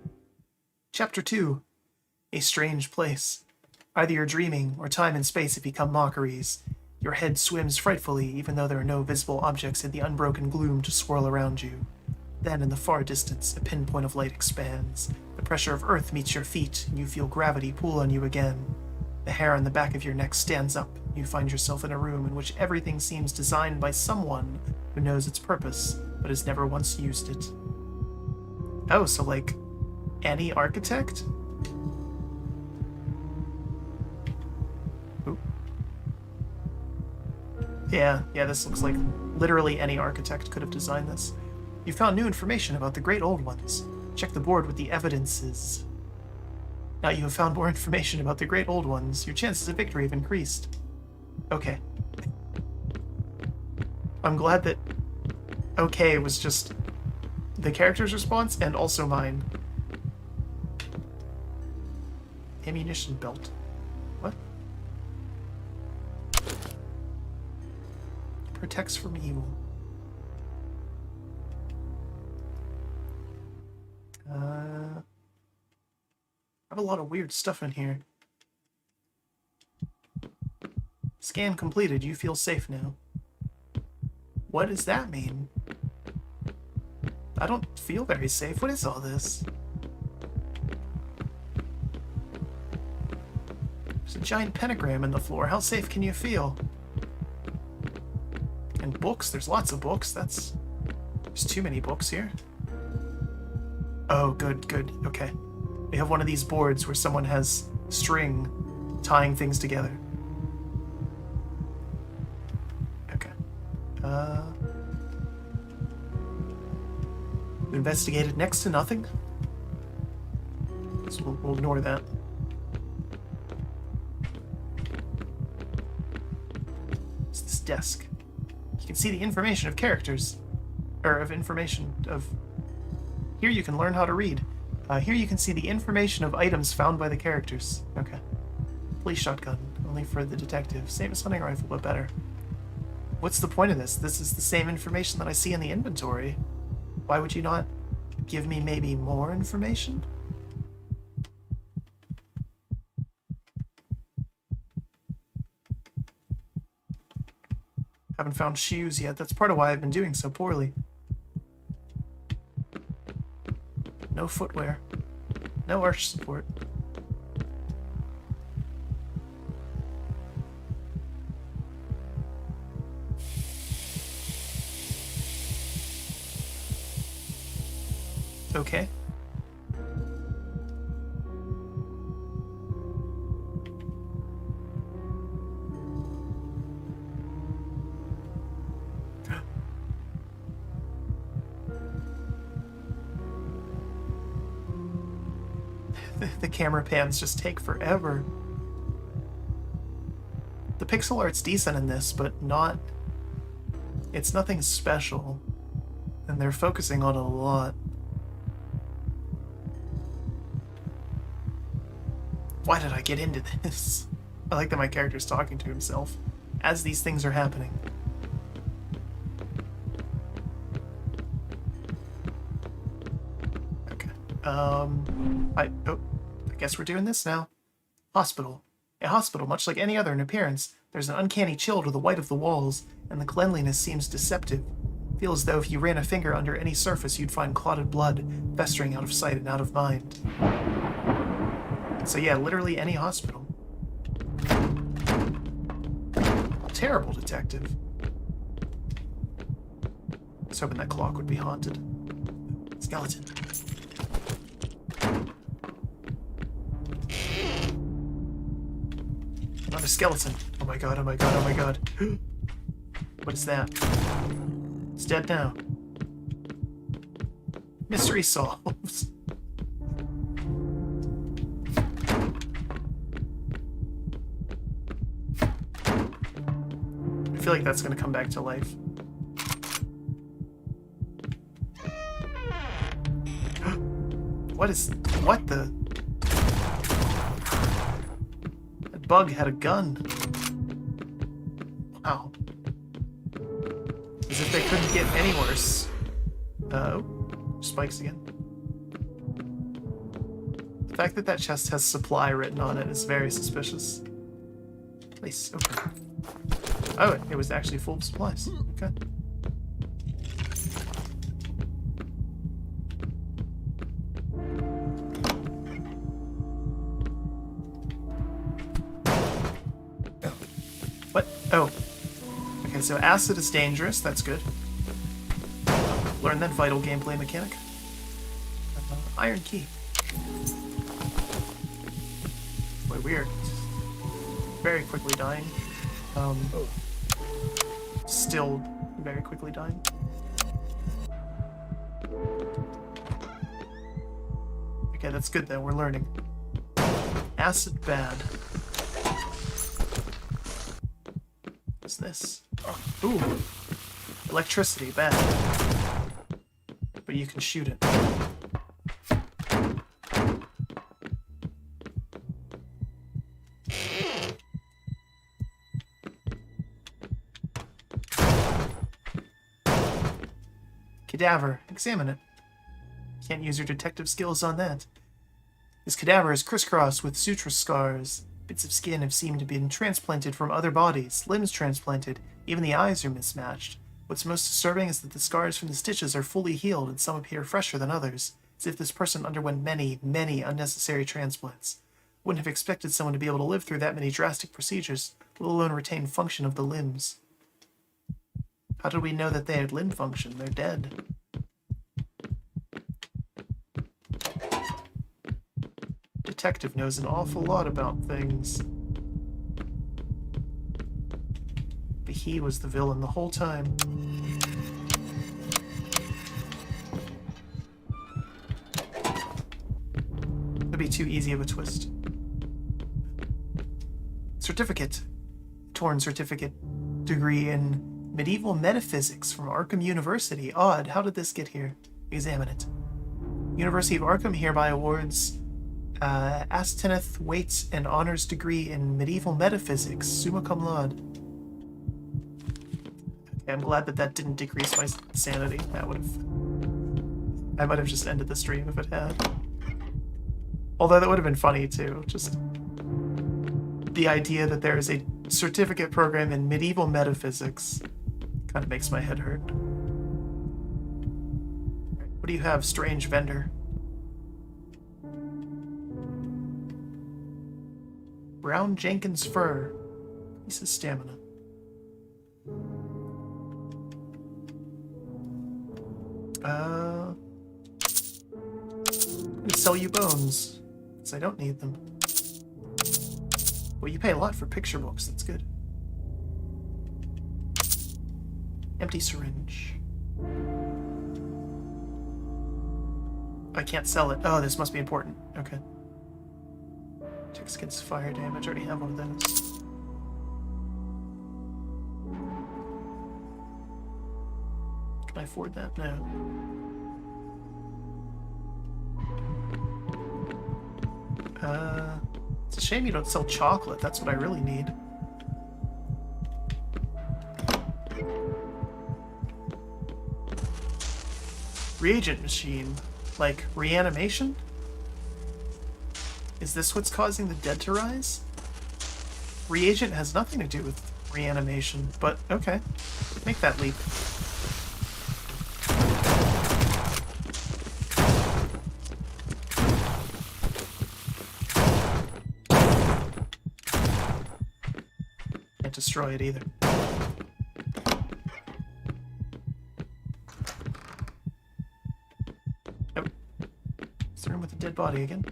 Chapter 2. A strange place. Either you're dreaming, or time and space have become mockeries. Your head swims frightfully, even though there are no visible objects in the unbroken gloom to swirl around you. Then, in the far distance, a pinpoint of light expands. The pressure of Earth meets your feet, and you feel gravity pull on you again. The hair on the back of your neck stands up, and you find yourself in a room in which everything seems designed by someone who knows its purpose, but has never once used it. Oh, so like, any architect? Ooh. Yeah, this looks like literally any architect could have designed this. You found new information about the Great Old Ones. Check the board with the evidences. Now you have found more information about the Great Old Ones. Your chances of victory have increased. Okay. I'm glad that okay was just the character's response and also mine. Ammunition belt. What? Protects from evil. I have a lot of weird stuff in here. Scan completed. You feel safe now. What does that mean? I don't feel very safe. What is all this? There's a giant pentagram in the floor. How safe can you feel? And books. There's lots of books. There's too many books here. Oh, good. Okay. We have one of these boards where someone has string tying things together. Okay. Investigated next to nothing. So we'll ignore that. It's this desk. You can see the information of characters. Or of information of... Here you can learn how to read. Here you can see the information of items found by the characters. Okay. Police shotgun, only for the detective. Same as hunting rifle, but better. What's the point of this? This is the same information that I see in the inventory. Why would you not give me maybe more information? Haven't found shoes yet. That's part of why I've been doing so poorly. No footwear. No arch support. Okay. The camera pans just take forever. The pixel art's decent in this, but not... It's nothing special. And they're focusing on it a lot. Why did I get into this? I like that my character's talking to himself as these things are happening. Okay. I guess we're doing this now. Hospital. A hospital, much like any other in appearance, there's an uncanny chill to the white of the walls, and the cleanliness seems deceptive. Feel as though if you ran a finger under any surface, you'd find clotted blood, festering out of sight and out of mind. So yeah, literally any hospital. Terrible detective. I was hoping that clock would be haunted. Skeleton. Not a skeleton. Oh my god, oh my god, oh my god. What is that? It's dead now. Mystery solved. I feel like that's gonna come back to life. What the? That bug had a gun. Wow. As if they couldn't get any worse. Oh, spikes again. The fact that that chest has supply written on it is very suspicious. Place open. Oh, it was actually full of supplies. Okay. What? Oh. Okay, so acid is dangerous. That's good. Learn that vital gameplay mechanic. Iron key. Boy, weird. Very quickly dying. Still very quickly dying. Okay, that's good then. We're learning. Acid bad. What's this? Ooh. Electricity bad. But you can shoot it. Cadaver. Examine it. Can't use your detective skills on that. This cadaver is crisscrossed with suture scars. Bits of skin have seemed to have been transplanted from other bodies, limbs transplanted, even the eyes are mismatched. What's most disturbing is that the scars from the stitches are fully healed and some appear fresher than others, as if this person underwent many, many unnecessary transplants. Wouldn't have expected someone to be able to live through that many drastic procedures, let alone retain function of the limbs. How did we know that they had limb function? They're dead. Detective knows an awful lot about things. But he was the villain the whole time. That'd be too easy of a twist. Certificate. Torn certificate. Degree in medieval metaphysics from Arkham University. Odd. How did this get here? Examine it. University of Arkham hereby awards Asteneth Waits an honors degree in medieval metaphysics, summa cum laude. Okay, I'm glad that that didn't decrease my sanity. That would have... I might have just ended the stream if it had. Although that would have been funny too, just... the idea that there is a certificate program in medieval metaphysics kind of makes my head hurt. What do you have, strange vendor? Brown Jenkins fur. Piece of stamina. I'm gonna sell you bones, because I don't need them. Well, you pay a lot for picture books, that's good. Empty syringe. I can't sell it. Oh, this must be important. Okay. Checks against fire damage. I already have one of those. Can I afford that? No. It's a shame you don't sell chocolate. That's what I really need. Reagent machine. Like, reanimation? Is this what's causing the dead to rise? Reagent has nothing to do with reanimation, but okay. Make that leap. Can't destroy it either. Oh. It's the room with the dead body again.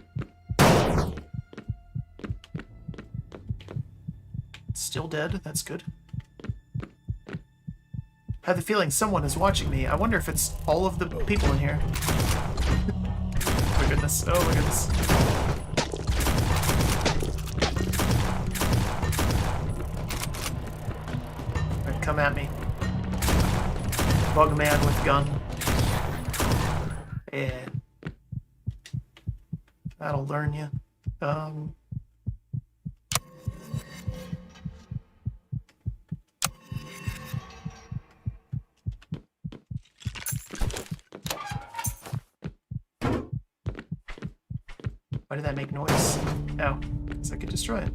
Still dead, that's good. I have the feeling someone is watching me. I wonder if it's all of the people in here. Oh my goodness, oh my goodness. Alright, come at me. Bug man with gun. Yeah. That'll learn you. Why did that make noise? Oh, because I could destroy it.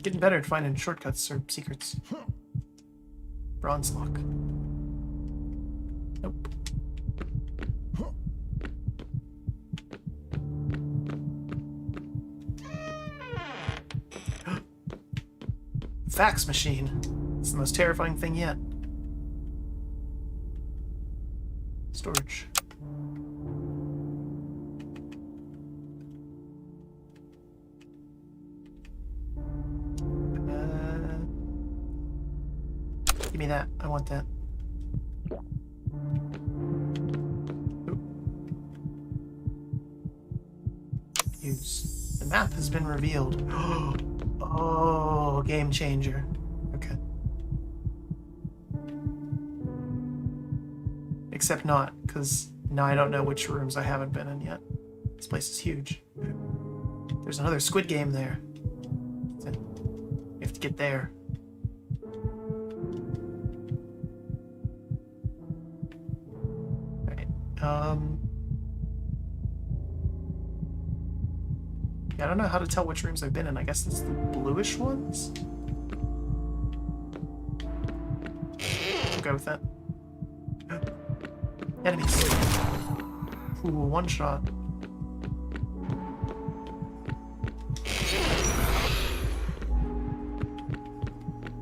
Getting better at finding shortcuts or secrets. Bronze lock. Nope. Fax machine. It's the most terrifying thing yet. Storage. Give me that. I want that. Oop. Use. The map has been revealed. Oh, game changer. Okay. Except not, because now I don't know which rooms I haven't been in yet. This place is huge. There's another Squid Game there. You have to get there. Alright, yeah, I don't know how to tell which rooms I've been in. I guess it's the bluish ones? I'll go with that. Enemies. Ooh, one shot.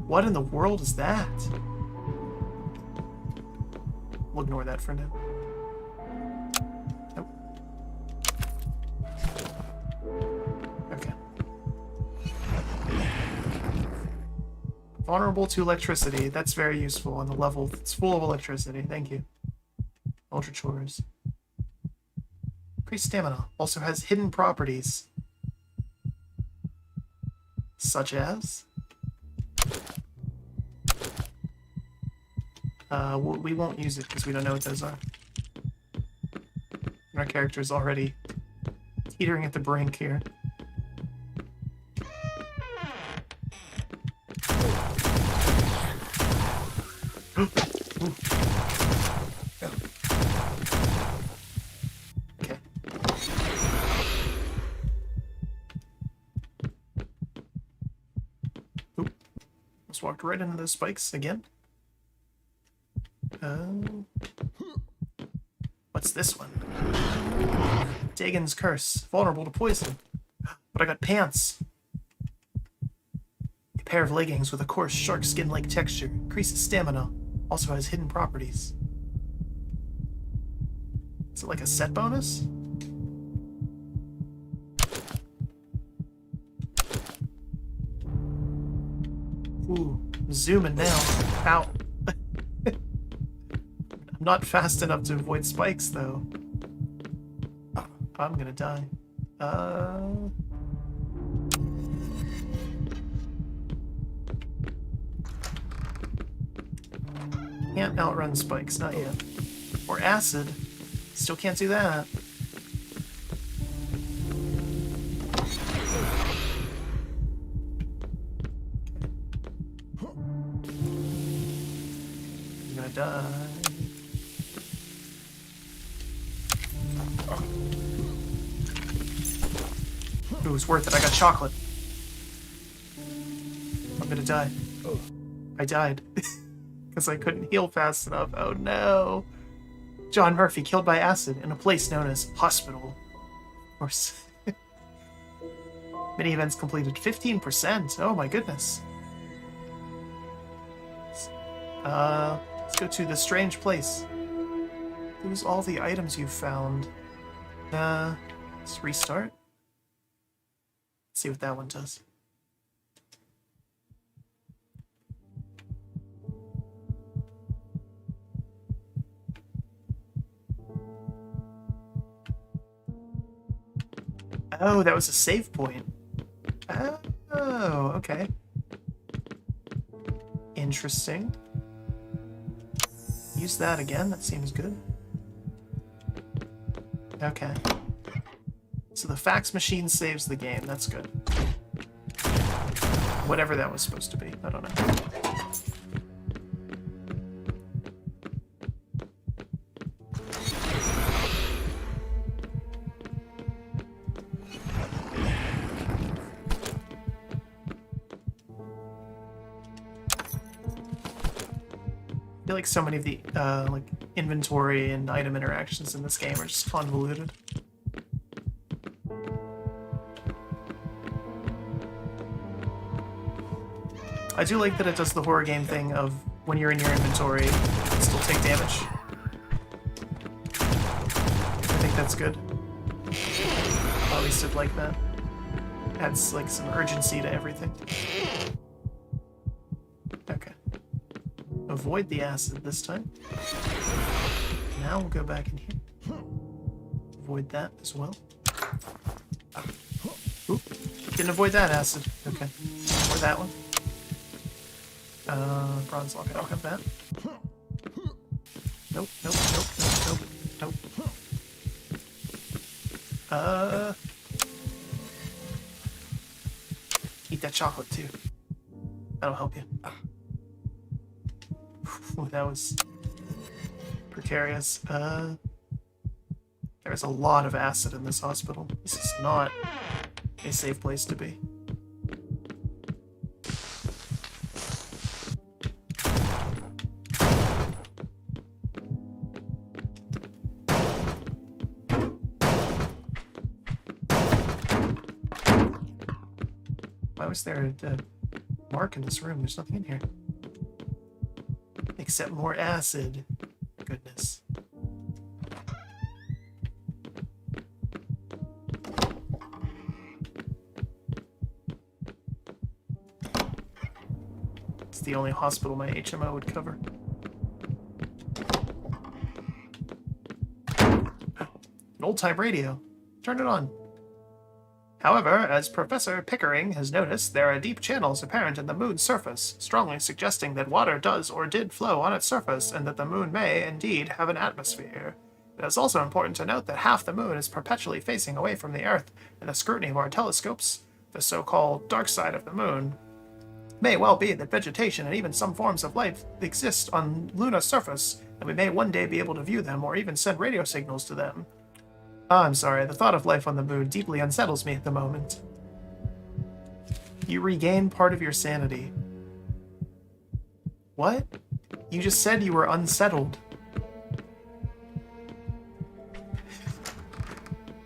What in the world is that? We'll ignore that for now. Nope. Okay. Vulnerable to electricity. That's very useful on the level. It's full of electricity. Thank you. Ultra chores. Increased stamina. Also has hidden properties. Such as? We won't use it because we don't know what those are. Our character is already teetering at the brink here. Okay. Oop. Just walked right into those spikes again. What's this one? Dagon's Curse. Vulnerable to poison. But I got pants. A pair of leggings with a coarse shark skin-like texture. Increases stamina. Also has hidden properties. Is it like a set bonus? Ooh, I'm zooming now. Ow. I'm not fast enough to avoid spikes, though. I'm gonna die. Can't outrun spikes, not yet. Or acid. Still can't do that. I'm gonna die. It was worth it. I got chocolate. I'm gonna die. I died. Because I couldn't heal fast enough. Oh no. John Murphy killed by acid in a place known as Hospital. Of course. Mini events completed 15%. Oh my goodness. Let's go to the strange place. Lose all the items you found. Let's restart. Let's see what that one does. Oh, that was a save point. Oh, okay. Interesting. Use that again, that seems good. Okay. So the fax machine saves the game, that's good. Whatever that was supposed to be, I don't know. I feel like so many of the like inventory and item interactions in this game are just convoluted. I do like that it does the horror game thing of when you're in your inventory, you can still take damage. I think that's good. At least I'd like that. Adds like some urgency to everything. Okay. Avoid the acid this time. Now we'll go back in here. Avoid that as well. Oop. Didn't avoid that acid. Okay. Or that one. Bronze locket. I'll have that. Nope, nope, nope, nope, nope, nope. Eat that chocolate too. That'll help you. Ooh, that was precarious. There's a lot of acid in this hospital. This is not a safe place to be. Why was there a mark in this room? There's nothing in here. Except more acid. Goodness. It's the only hospital my HMO would cover. An old-time radio. Turn it on. However, as Professor Pickering has noticed, there are deep channels apparent in the moon's surface, strongly suggesting that water does or did flow on its surface, and that the moon may, indeed, have an atmosphere. It is also important to note that half the moon is perpetually facing away from the Earth, and the scrutiny of our telescopes, the so-called dark side of the moon, may well be that vegetation and even some forms of life exist on Luna's surface, and we may one day be able to view them or even send radio signals to them. I'm sorry, the thought of life on the moon deeply unsettles me at the moment. You regain part of your sanity. What? You just said you were unsettled.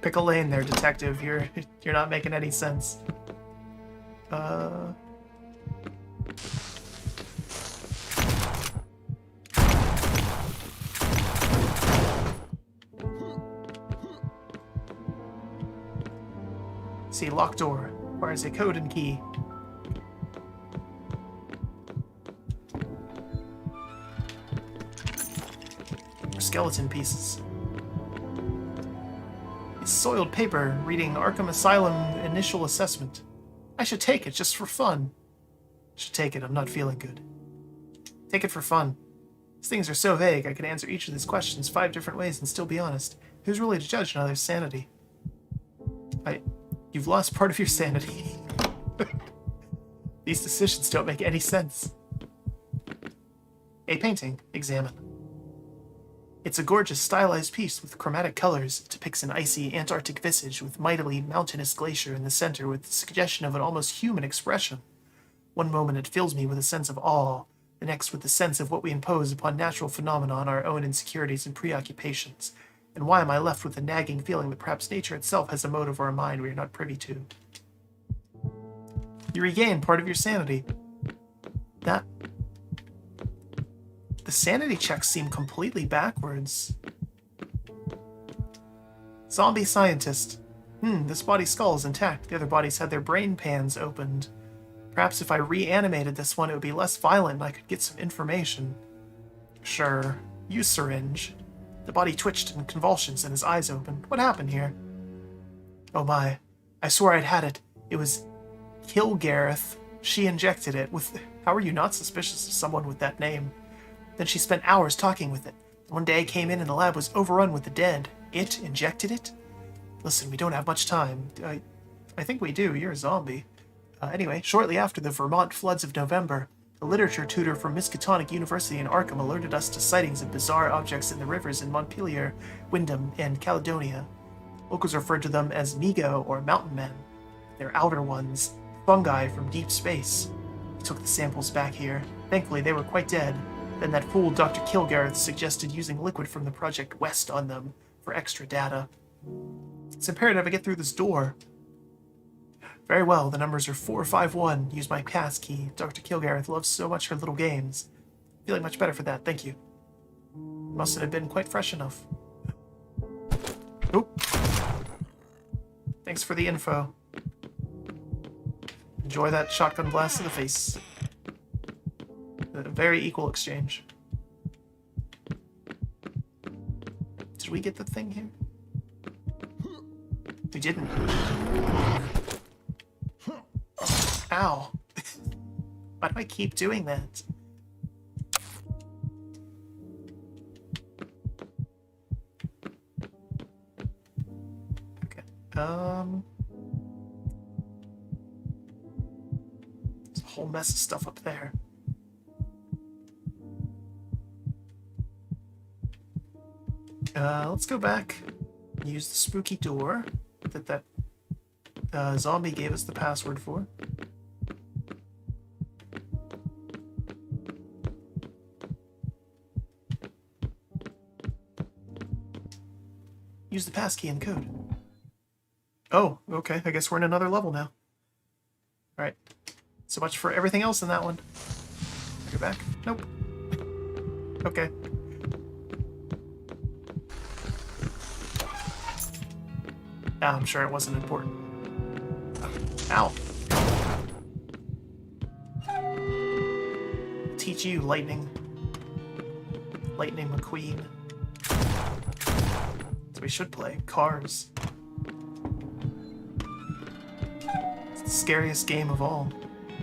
Pick a lane there, detective. You're not making any sense. See, locked door. Requires a code and key. Skeleton pieces. It's soiled paper reading Arkham Asylum initial assessment. I should take it just for fun. Should take it, I'm not feeling good. Take it for fun. These things are so vague, I could answer each of these questions 5 different ways and still be honest. Who's really to judge another's sanity? You've lost part of your sanity. These decisions don't make any sense. A painting. Examine. It's a gorgeous, stylized piece with chromatic colors. It depicts an icy, Antarctic visage with mightily mountainous glacier in the center with the suggestion of an almost human expression. One moment it fills me with a sense of awe, the next with the sense of what we impose upon natural phenomena on our own insecurities and preoccupations. And why am I left with a nagging feeling that perhaps nature itself has a motive or a mind we are not privy to? You regain part of your sanity. The sanity checks seem completely backwards. Zombie scientist. This body's skull is intact. The other bodies had their brain pans opened. Perhaps if I reanimated this one, it would be less violent and I could get some information. Sure. Use syringe. The body twitched in convulsions and his eyes opened. What happened here? Oh my. I swore I'd had it. It was Kilgareth. She injected it with... How are you not suspicious of someone with that name? Then she spent hours talking with it. One day I came in and the lab was overrun with the dead. It injected it? Listen, we don't have much time. I think we do. You're a zombie. Anyway, shortly after the Vermont floods of November, a literature tutor from Miskatonic University in Arkham alerted us to sightings of bizarre objects in the rivers in Montpelier, Wyndham, and Caledonia. Locals referred to them as Migo or mountain men. They're outer ones, fungi from deep space. We took the samples back here. Thankfully, they were quite dead. Then that fool Dr. Kilgareth suggested using liquid from the Project West on them for extra data. It's imperative I get through this door. Very well, the numbers are 451. Use my pass key. Dr. Kilgareth loves so much her little games. Feeling much better for that, thank you. Mustn't have been quite fresh enough. Oop. Thanks for the info. Enjoy that shotgun blast to the face. A very equal exchange. Did we get the thing here? We didn't. Ow. Why do I keep doing that? Okay. There's a whole mess of stuff up there. Let's go back. Use the spooky door that zombie gave us the password for. Use the passkey and code. Oh, okay. I guess we're in another level now. Alright. So much for everything else in that one. Go back. Nope. Okay. I'm sure it wasn't important. Ow. Teach you, Lightning. Lightning McQueen. So we should play Cars. the scariest game of all.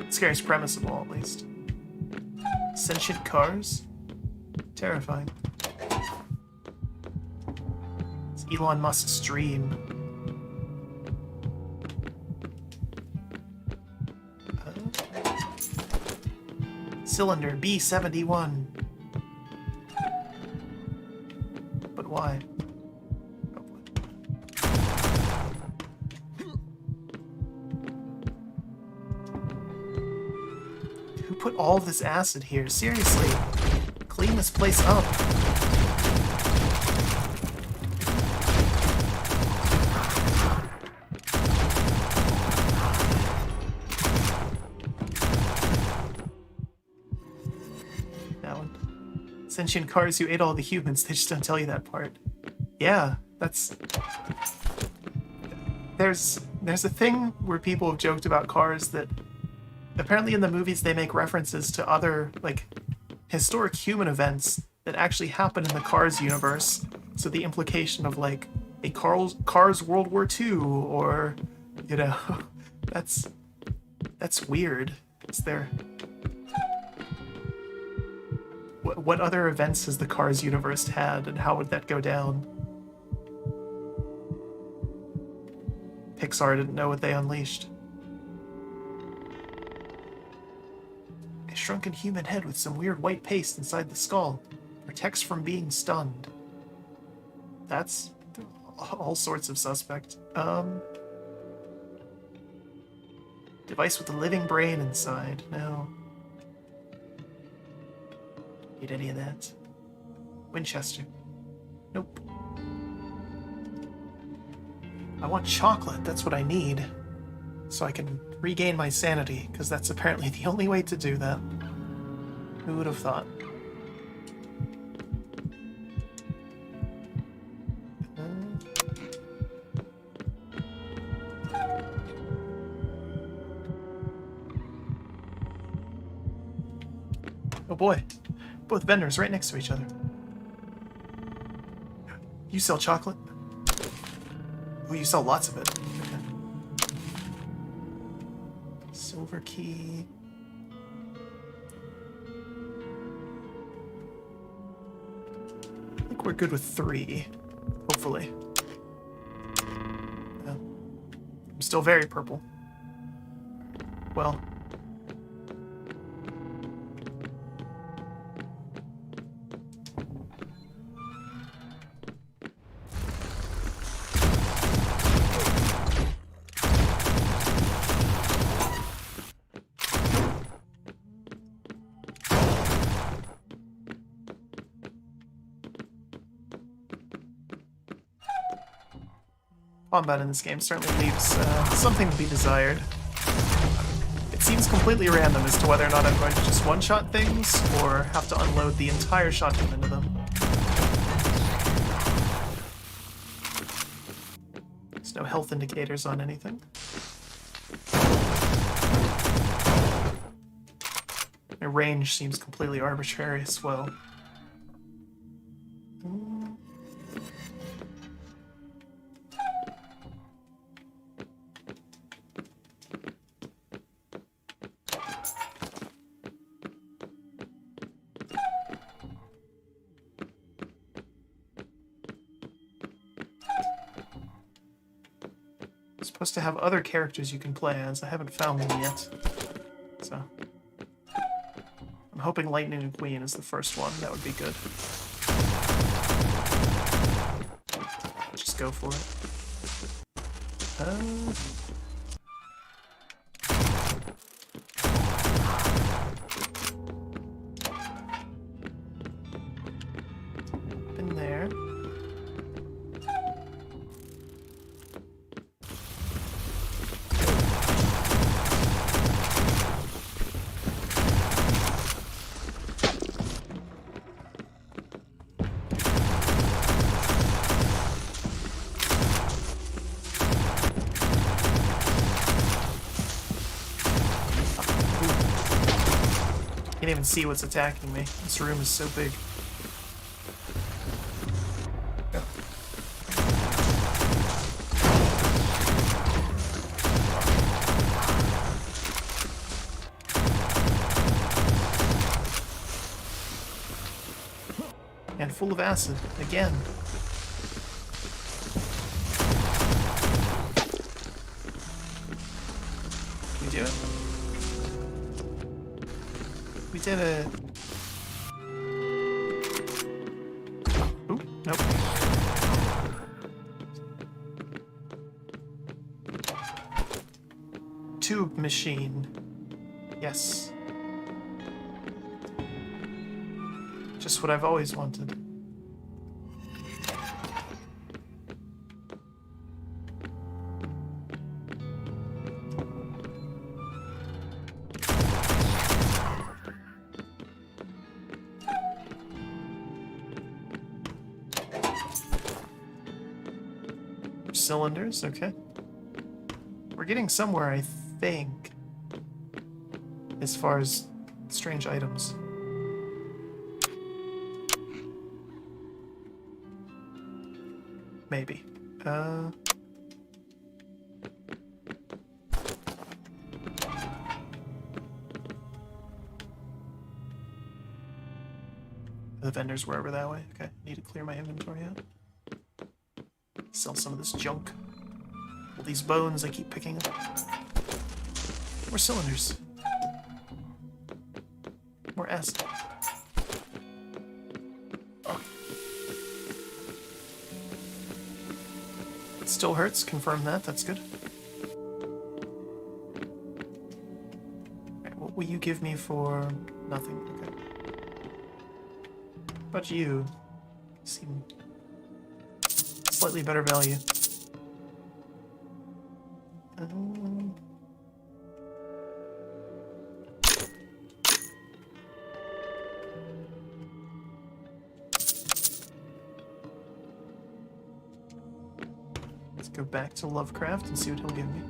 Scariest premise of all, at least. Sentient cars? Terrifying. It's Elon Musk's dream. Cylinder B71. But why? Who put all of this acid here? Seriously, clean this place up. Sentient cars who ate all the humans, they just don't tell you that part. Yeah, that's... There's a thing where people have joked about cars that apparently in the movies they make references to other, like, historic human events that actually happen in the Cars universe. So the implication of, like, a Cars World War II, or, you know, that's weird. It's there... What other events has the Cars universe had, and how would that go down? Pixar didn't know what they unleashed. A shrunken human head with some weird white paste inside the skull. Protects from being stunned. That's all sorts of suspect. Device with a living brain inside. No. Need any of that? Winchester. Nope. I want chocolate, that's what I need. So I can regain my sanity, because that's apparently the only way to do that. Who would have thought? Oh boy. Both vendors right next to each other. You sell chocolate? Oh, you sell lots of it. Okay. Silver key. I think we're good with 3. Hopefully. Yeah. I'm still very purple. Well... Combat in this game certainly leaves something to be desired. It seems completely random as to whether or not I'm going to just one-shot things, or have to unload the entire shotgun into them. There's no health indicators on anything. My range seems completely arbitrary as well. Supposed to have other characters you can play as. I haven't found them yet. So I'm hoping Lightning McQueen is the first one. That would be good. Just go for it. Been there. Can't even see what's attacking me. This room is so big. Go. full of acid again. We do it. We did it. Ooh, nope. Tube machine. Yes. Just what I've always wanted. Cylinders, okay. We're getting somewhere, I think, as far as strange items. Maybe. The vendors were over that way. Okay, need to clear my inventory out. Sell some of this junk. All these bones I keep picking up. More cylinders. More acid. Oh. It still hurts. Confirm that. That's good. Alright, what will you give me for nothing? Okay. How about you? Seem slightly better value. Let's go back to Lovecraft and see what he'll give me.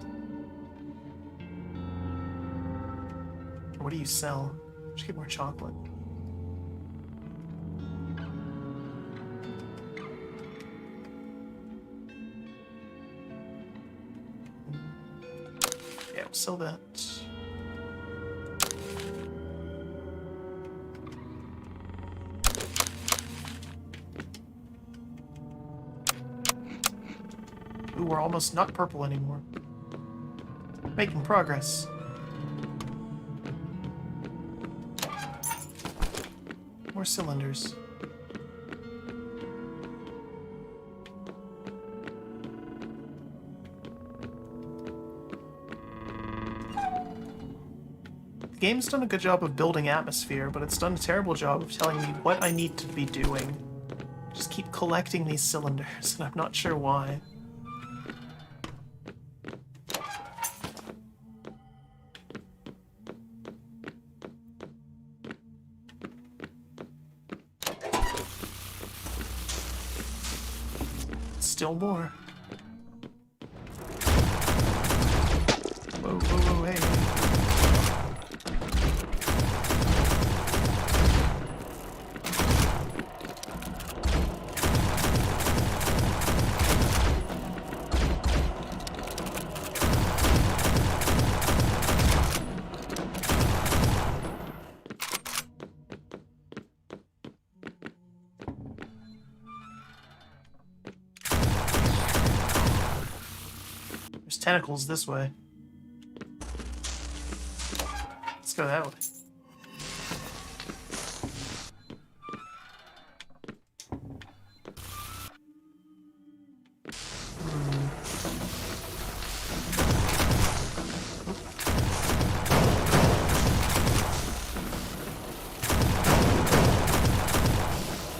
What do you sell? Just get more chocolate. Sell that. Ooh, we're almost not purple anymore. Making progress. More cylinders. The game's done a good job of building atmosphere, but it's done a terrible job of telling me what I need to be doing. Just keep collecting these cylinders, and I'm not sure why. Still more. Whoa, whoa, whoa, hey. Tentacles this way. Let's go that way.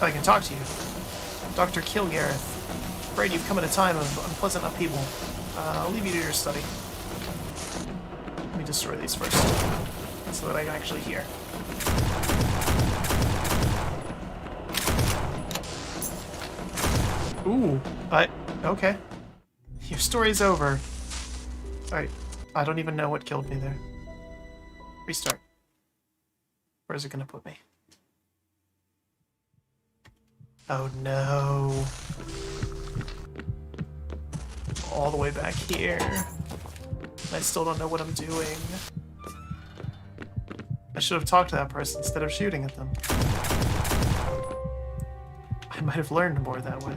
I can talk to you. Dr. Kilgareth. Afraid you've come at a time of unpleasant upheaval. I'll leave you to your study. Let me destroy these first, so that I can actually hear. Ooh, okay. Your story's over. Alright, I don't even know what killed me there. Restart. Where's it gonna put me? Oh no. All the way back here. I still don't know what I'm doing. I should have talked to that person instead of shooting at them. might have learned more that way.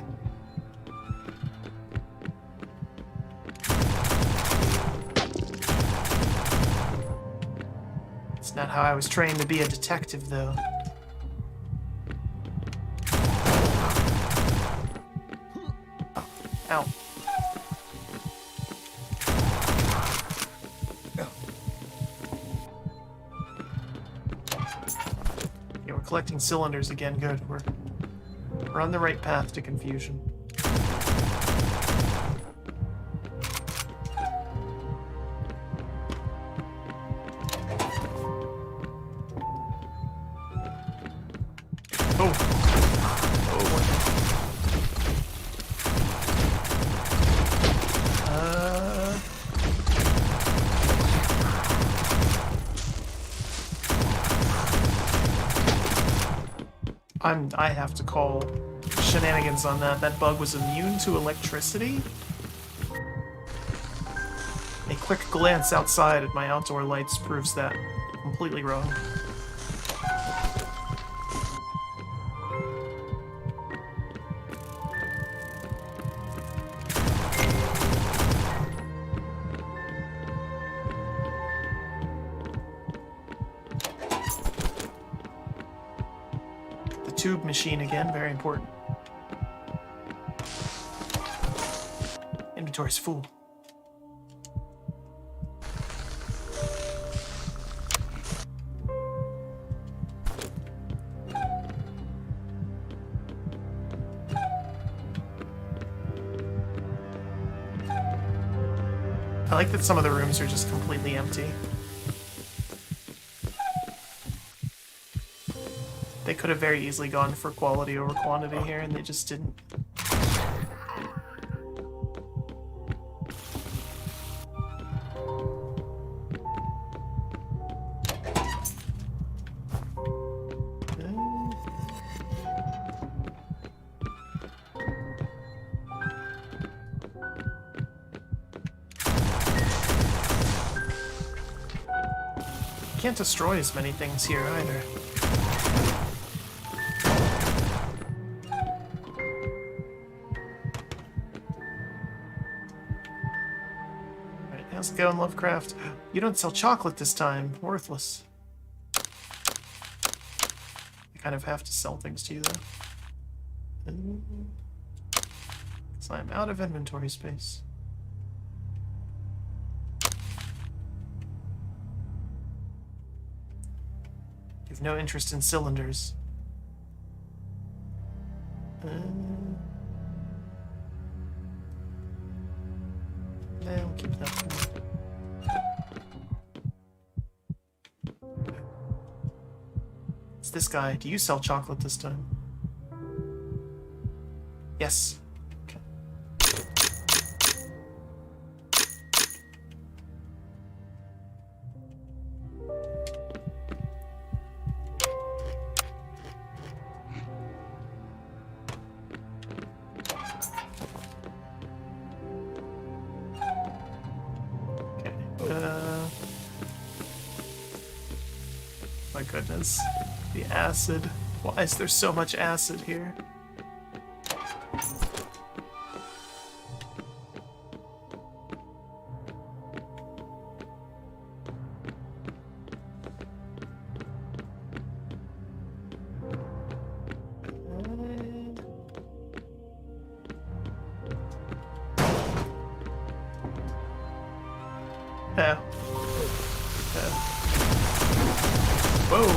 It's not how I was trained to be a detective, though. Ow. Yeah, we're collecting cylinders again. Good. We're on the right path to confusion. Oh. Oh boy. I have to call shenanigans on that. That bug was immune to electricity? A quick glance outside at my outdoor lights proves that completely wrong. Tube machine again, very important. Inventory's full. I like that some of the rooms are just completely empty. They could have very easily gone for quality over quantity here, and they just didn't. Can't destroy as many things here either. How's it going, Lovecraft? You don't sell chocolate this time. Worthless. I kind of have to sell things to you, though. Because I'm out of inventory space. You have no interest in cylinders. Yeah, we'll keep that for now. It's this guy. Do you sell chocolate this time? Yes. Okay. My goodness. The acid. Why is there so much acid here? Yeah. Whoa.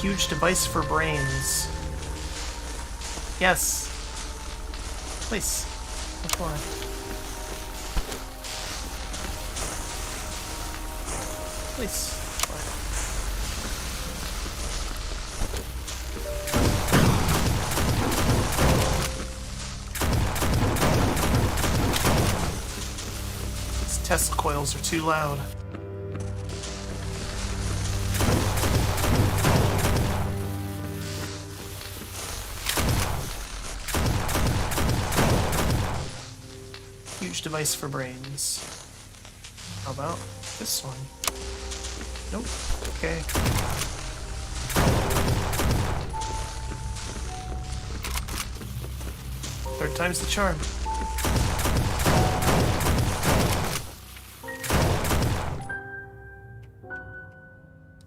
Huge device for brains. Yes. Please. Apply. Please. Apply. These Tesla coils are too loud. Strange device for brains. How about this one? Nope. Okay. Third time's the charm.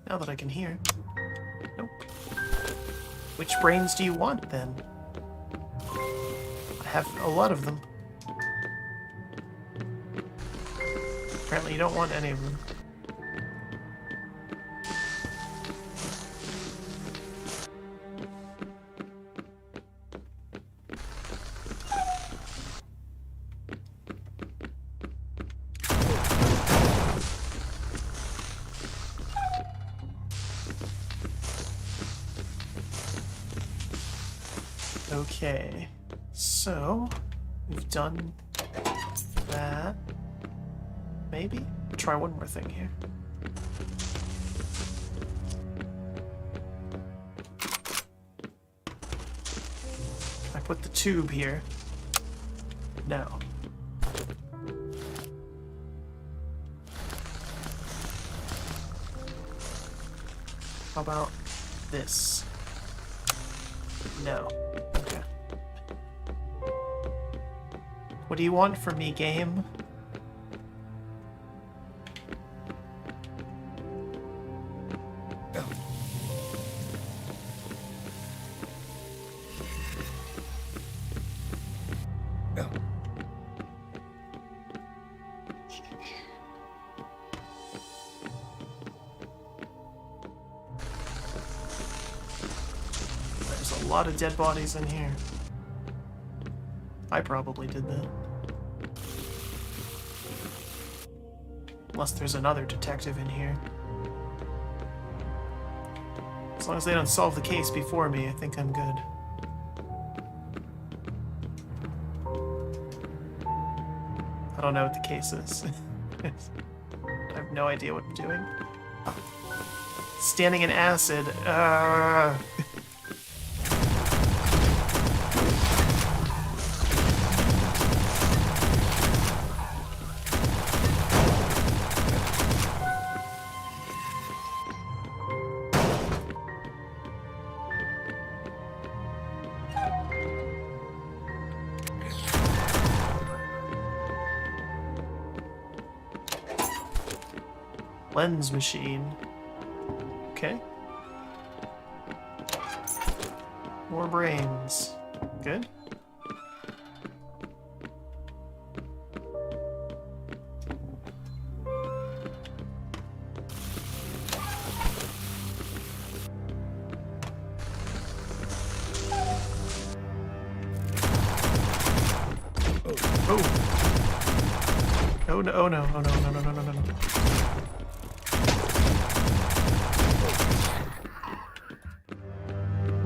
Now that I can hear. Nope. Which brains do you want, then? I have a lot of them. Apparently you don't want any of them. Okay, so we've done that. Maybe? I'll try one more thing here. I put the tube here. No. How about this? No. Okay. What do you want from me, game? There's a lot of dead bodies in here. I probably did that. Unless there's another detective in here. As long as they don't solve the case before me, I think I'm good. I don't know what the case is. I have no idea what I'm doing. Standing in acid. Lens machine. Okay. More brains. Good. Oh. Oh no, oh no, oh no, no, no, no, no, no, no.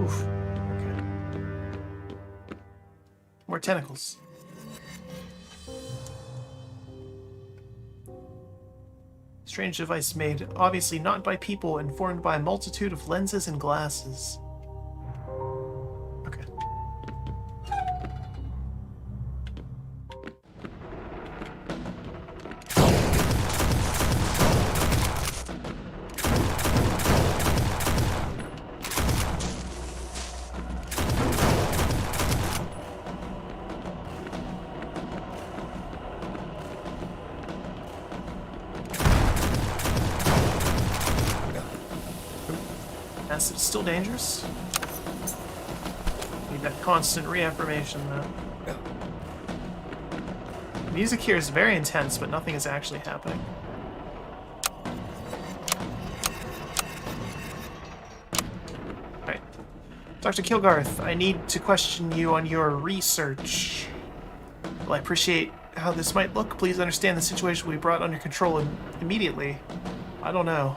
Oof. Okay. More tentacles. Strange device made, obviously not by people, and formed by a multitude of lenses and glasses. Okay. Acid is still dangerous. Need that constant reaffirmation, though. The music here is very intense, but nothing is actually happening. Alright. Dr. Kilgarth, I need to question you on your research. While I appreciate how this might look, please understand the situation will be brought under control immediately. I don't know.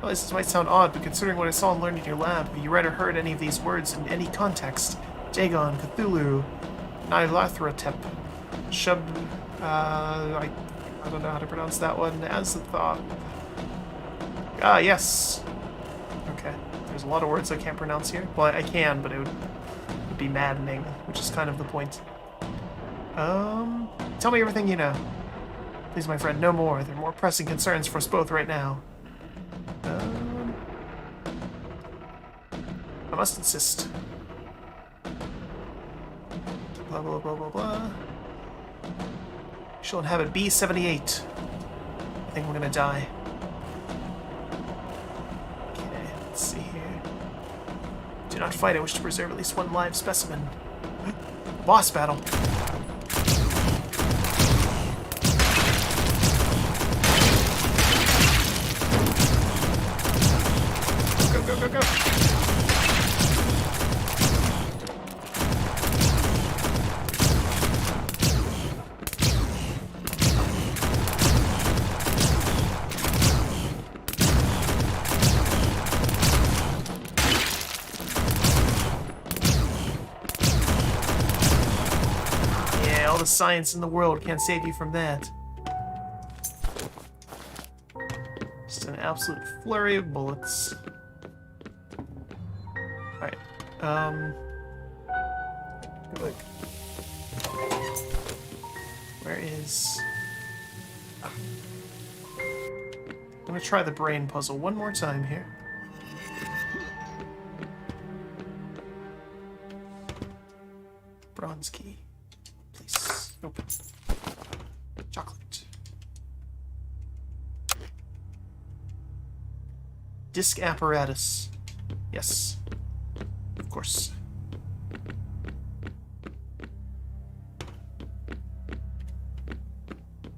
Well, this might sound odd, but considering what I saw and learned in your lab, have you read or heard any of these words in any context? Dagon, Cthulhu, Nyarlathotep, Shub... I don't know how to pronounce that one. Azathoth. Ah, yes! Okay. There's a lot of words I can't pronounce here. Well, I can, but it would be maddening, which is kind of the point. Tell me everything you know. Please, my friend, no more. There are more pressing concerns for us both right now. I must insist. Blah, blah, blah, blah, blah. We shall inhabit B-78. I think we're gonna die. Okay, let's see here. Do not fight. I wish to preserve at least one live specimen. Boss battle. Go, go, go, go. All the science in the world can't save you from that. Just an absolute flurry of bullets. Alright, look. Where is... I'm gonna try the brain puzzle one more time here. Bronze key. Open. Chocolate. Disc apparatus. Yes. Of course.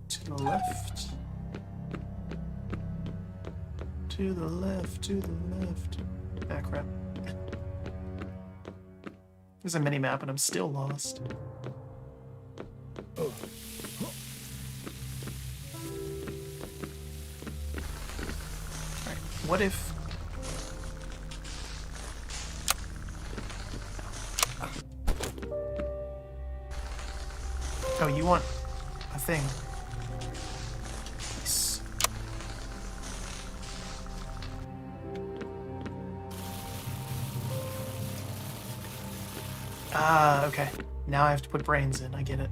To the left. To the left, to the left. Ah, crap. There's a mini-map and I'm still lost. Oh. Alright, what if... Oh, you want a thing. Nice. Ah, okay. Now I have to put brains in, I get it.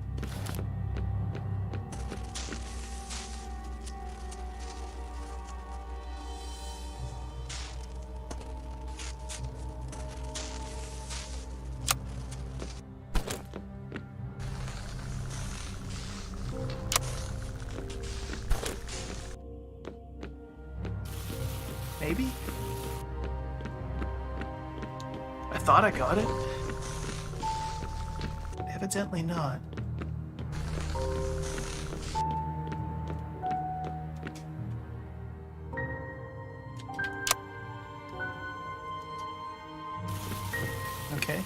Maybe? I thought I got it. Evidently not. Okay.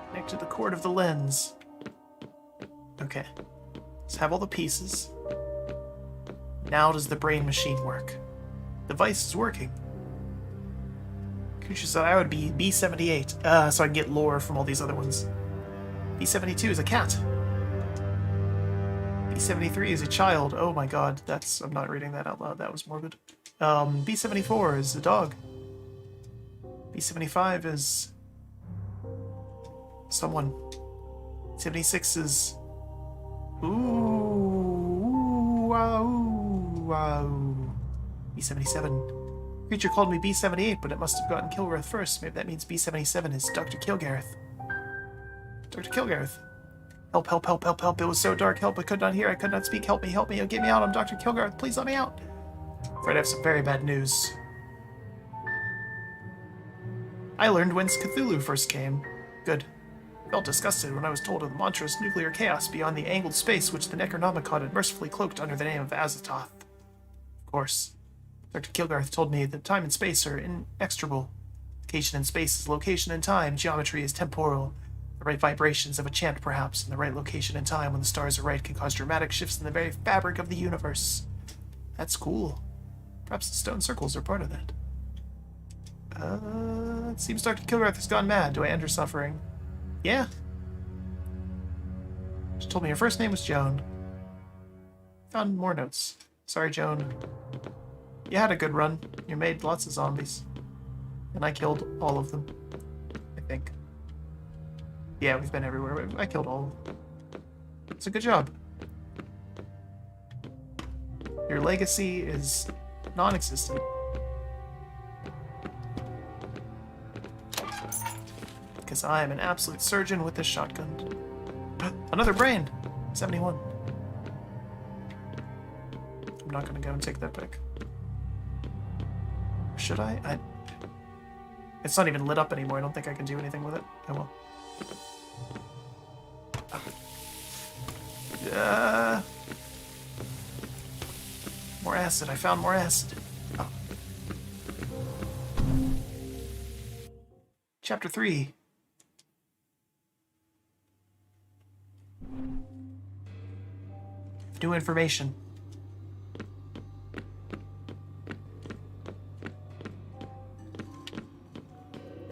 Connect to the cord of the lens. Okay. Let's have all the pieces. Now does the brain machine work? The device is working. Creature said I would be B-78, so I can get lore from all these other ones. B-72 is a cat. B-73 is a child. Oh my god, that's... I'm not reading that out loud, that was morbid. B-74 is a dog. B-75 is... someone. 76 is... Ooh, wow, wow. B-77. Creature called me B-78, but it must have gotten Kilgareth first. Maybe that means B-77 is Dr. Kilgareth. Dr. Kilgareth. Help, help, help, help, help. It was so dark. Help, I could not hear. I could not speak. Help me, help me. Get me out. I'm Dr. Kilgareth. Please let me out. Afraid I have some very bad news. I learned whence Cthulhu first came. Good. Felt disgusted when I was told of the monstrous nuclear chaos beyond the angled space which the Necronomicon had mercifully cloaked under the name of Azathoth. Of course. Dr. Kilgarth told me that time and space are inextricable. Location in space is location in time. Geometry is temporal. The right vibrations of a chant, perhaps, in the right location and time when the stars are right can cause dramatic shifts in the very fabric of the universe. That's cool. Perhaps the stone circles are part of that. It seems Dr. Kilrath has gone mad. Do I end her suffering? Yeah. She told me her first name was Joan. Found more notes. Sorry, Joan. You had a good run. You made lots of zombies. And I killed all of them. I think. Yeah, we've been everywhere. I killed all of them. It's a good job. Your legacy is non-existent. Because I am an absolute surgeon with this shotgun. Another brain! 71. I'm not gonna go and take that pick. Should I? It's not even lit up anymore. I don't think I can do anything with it. Oh well. More acid. I found more acid. Oh. Chapter 3. New information.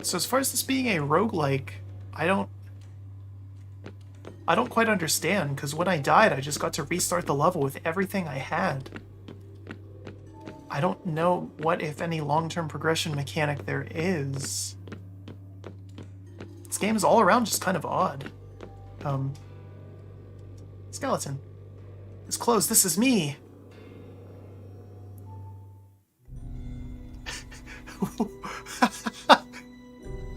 So as far as this being a roguelike, I don't quite understand, because when I died, I just got to restart the level with everything I had. I don't know what, if any, long-term progression mechanic there is. This game is all around just kind of odd. Skeleton. It's closed. This is me.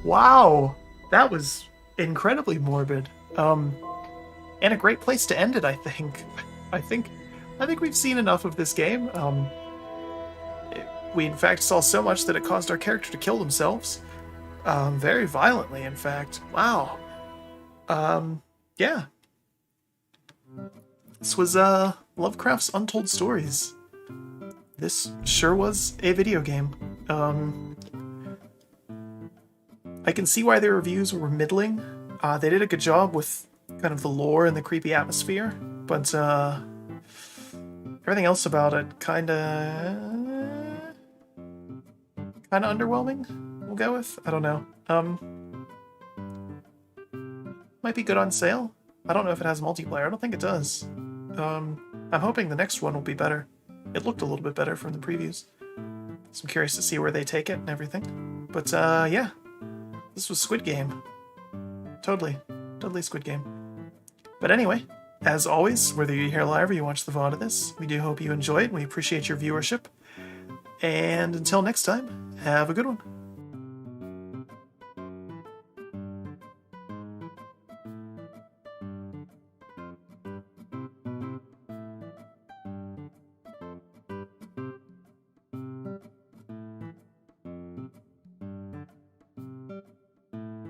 Wow. That was incredibly morbid. And a great place to end it, I think. I think we've seen enough of this game. We in fact saw so much that it caused our character to kill themselves. Very violently, in fact. Wow. Yeah. This was Lovecraft's Untold Stories. This sure was a video game. I can see why their reviews were middling. They did a good job with kind of the lore and the creepy atmosphere, but everything else about it kinda underwhelming, we'll go with. I don't know. Might be good on sale. I don't know if it has multiplayer. I don't think it does. I'm hoping the next one will be better. It looked a little bit better from the previews. So I'm curious to see where they take it and everything. But yeah. This was Squid Game. Totally Squid Game. But anyway, as always, whether you're here live or you watch the VOD of this, we do hope you enjoy it. We appreciate your viewership. And until next time, have a good one.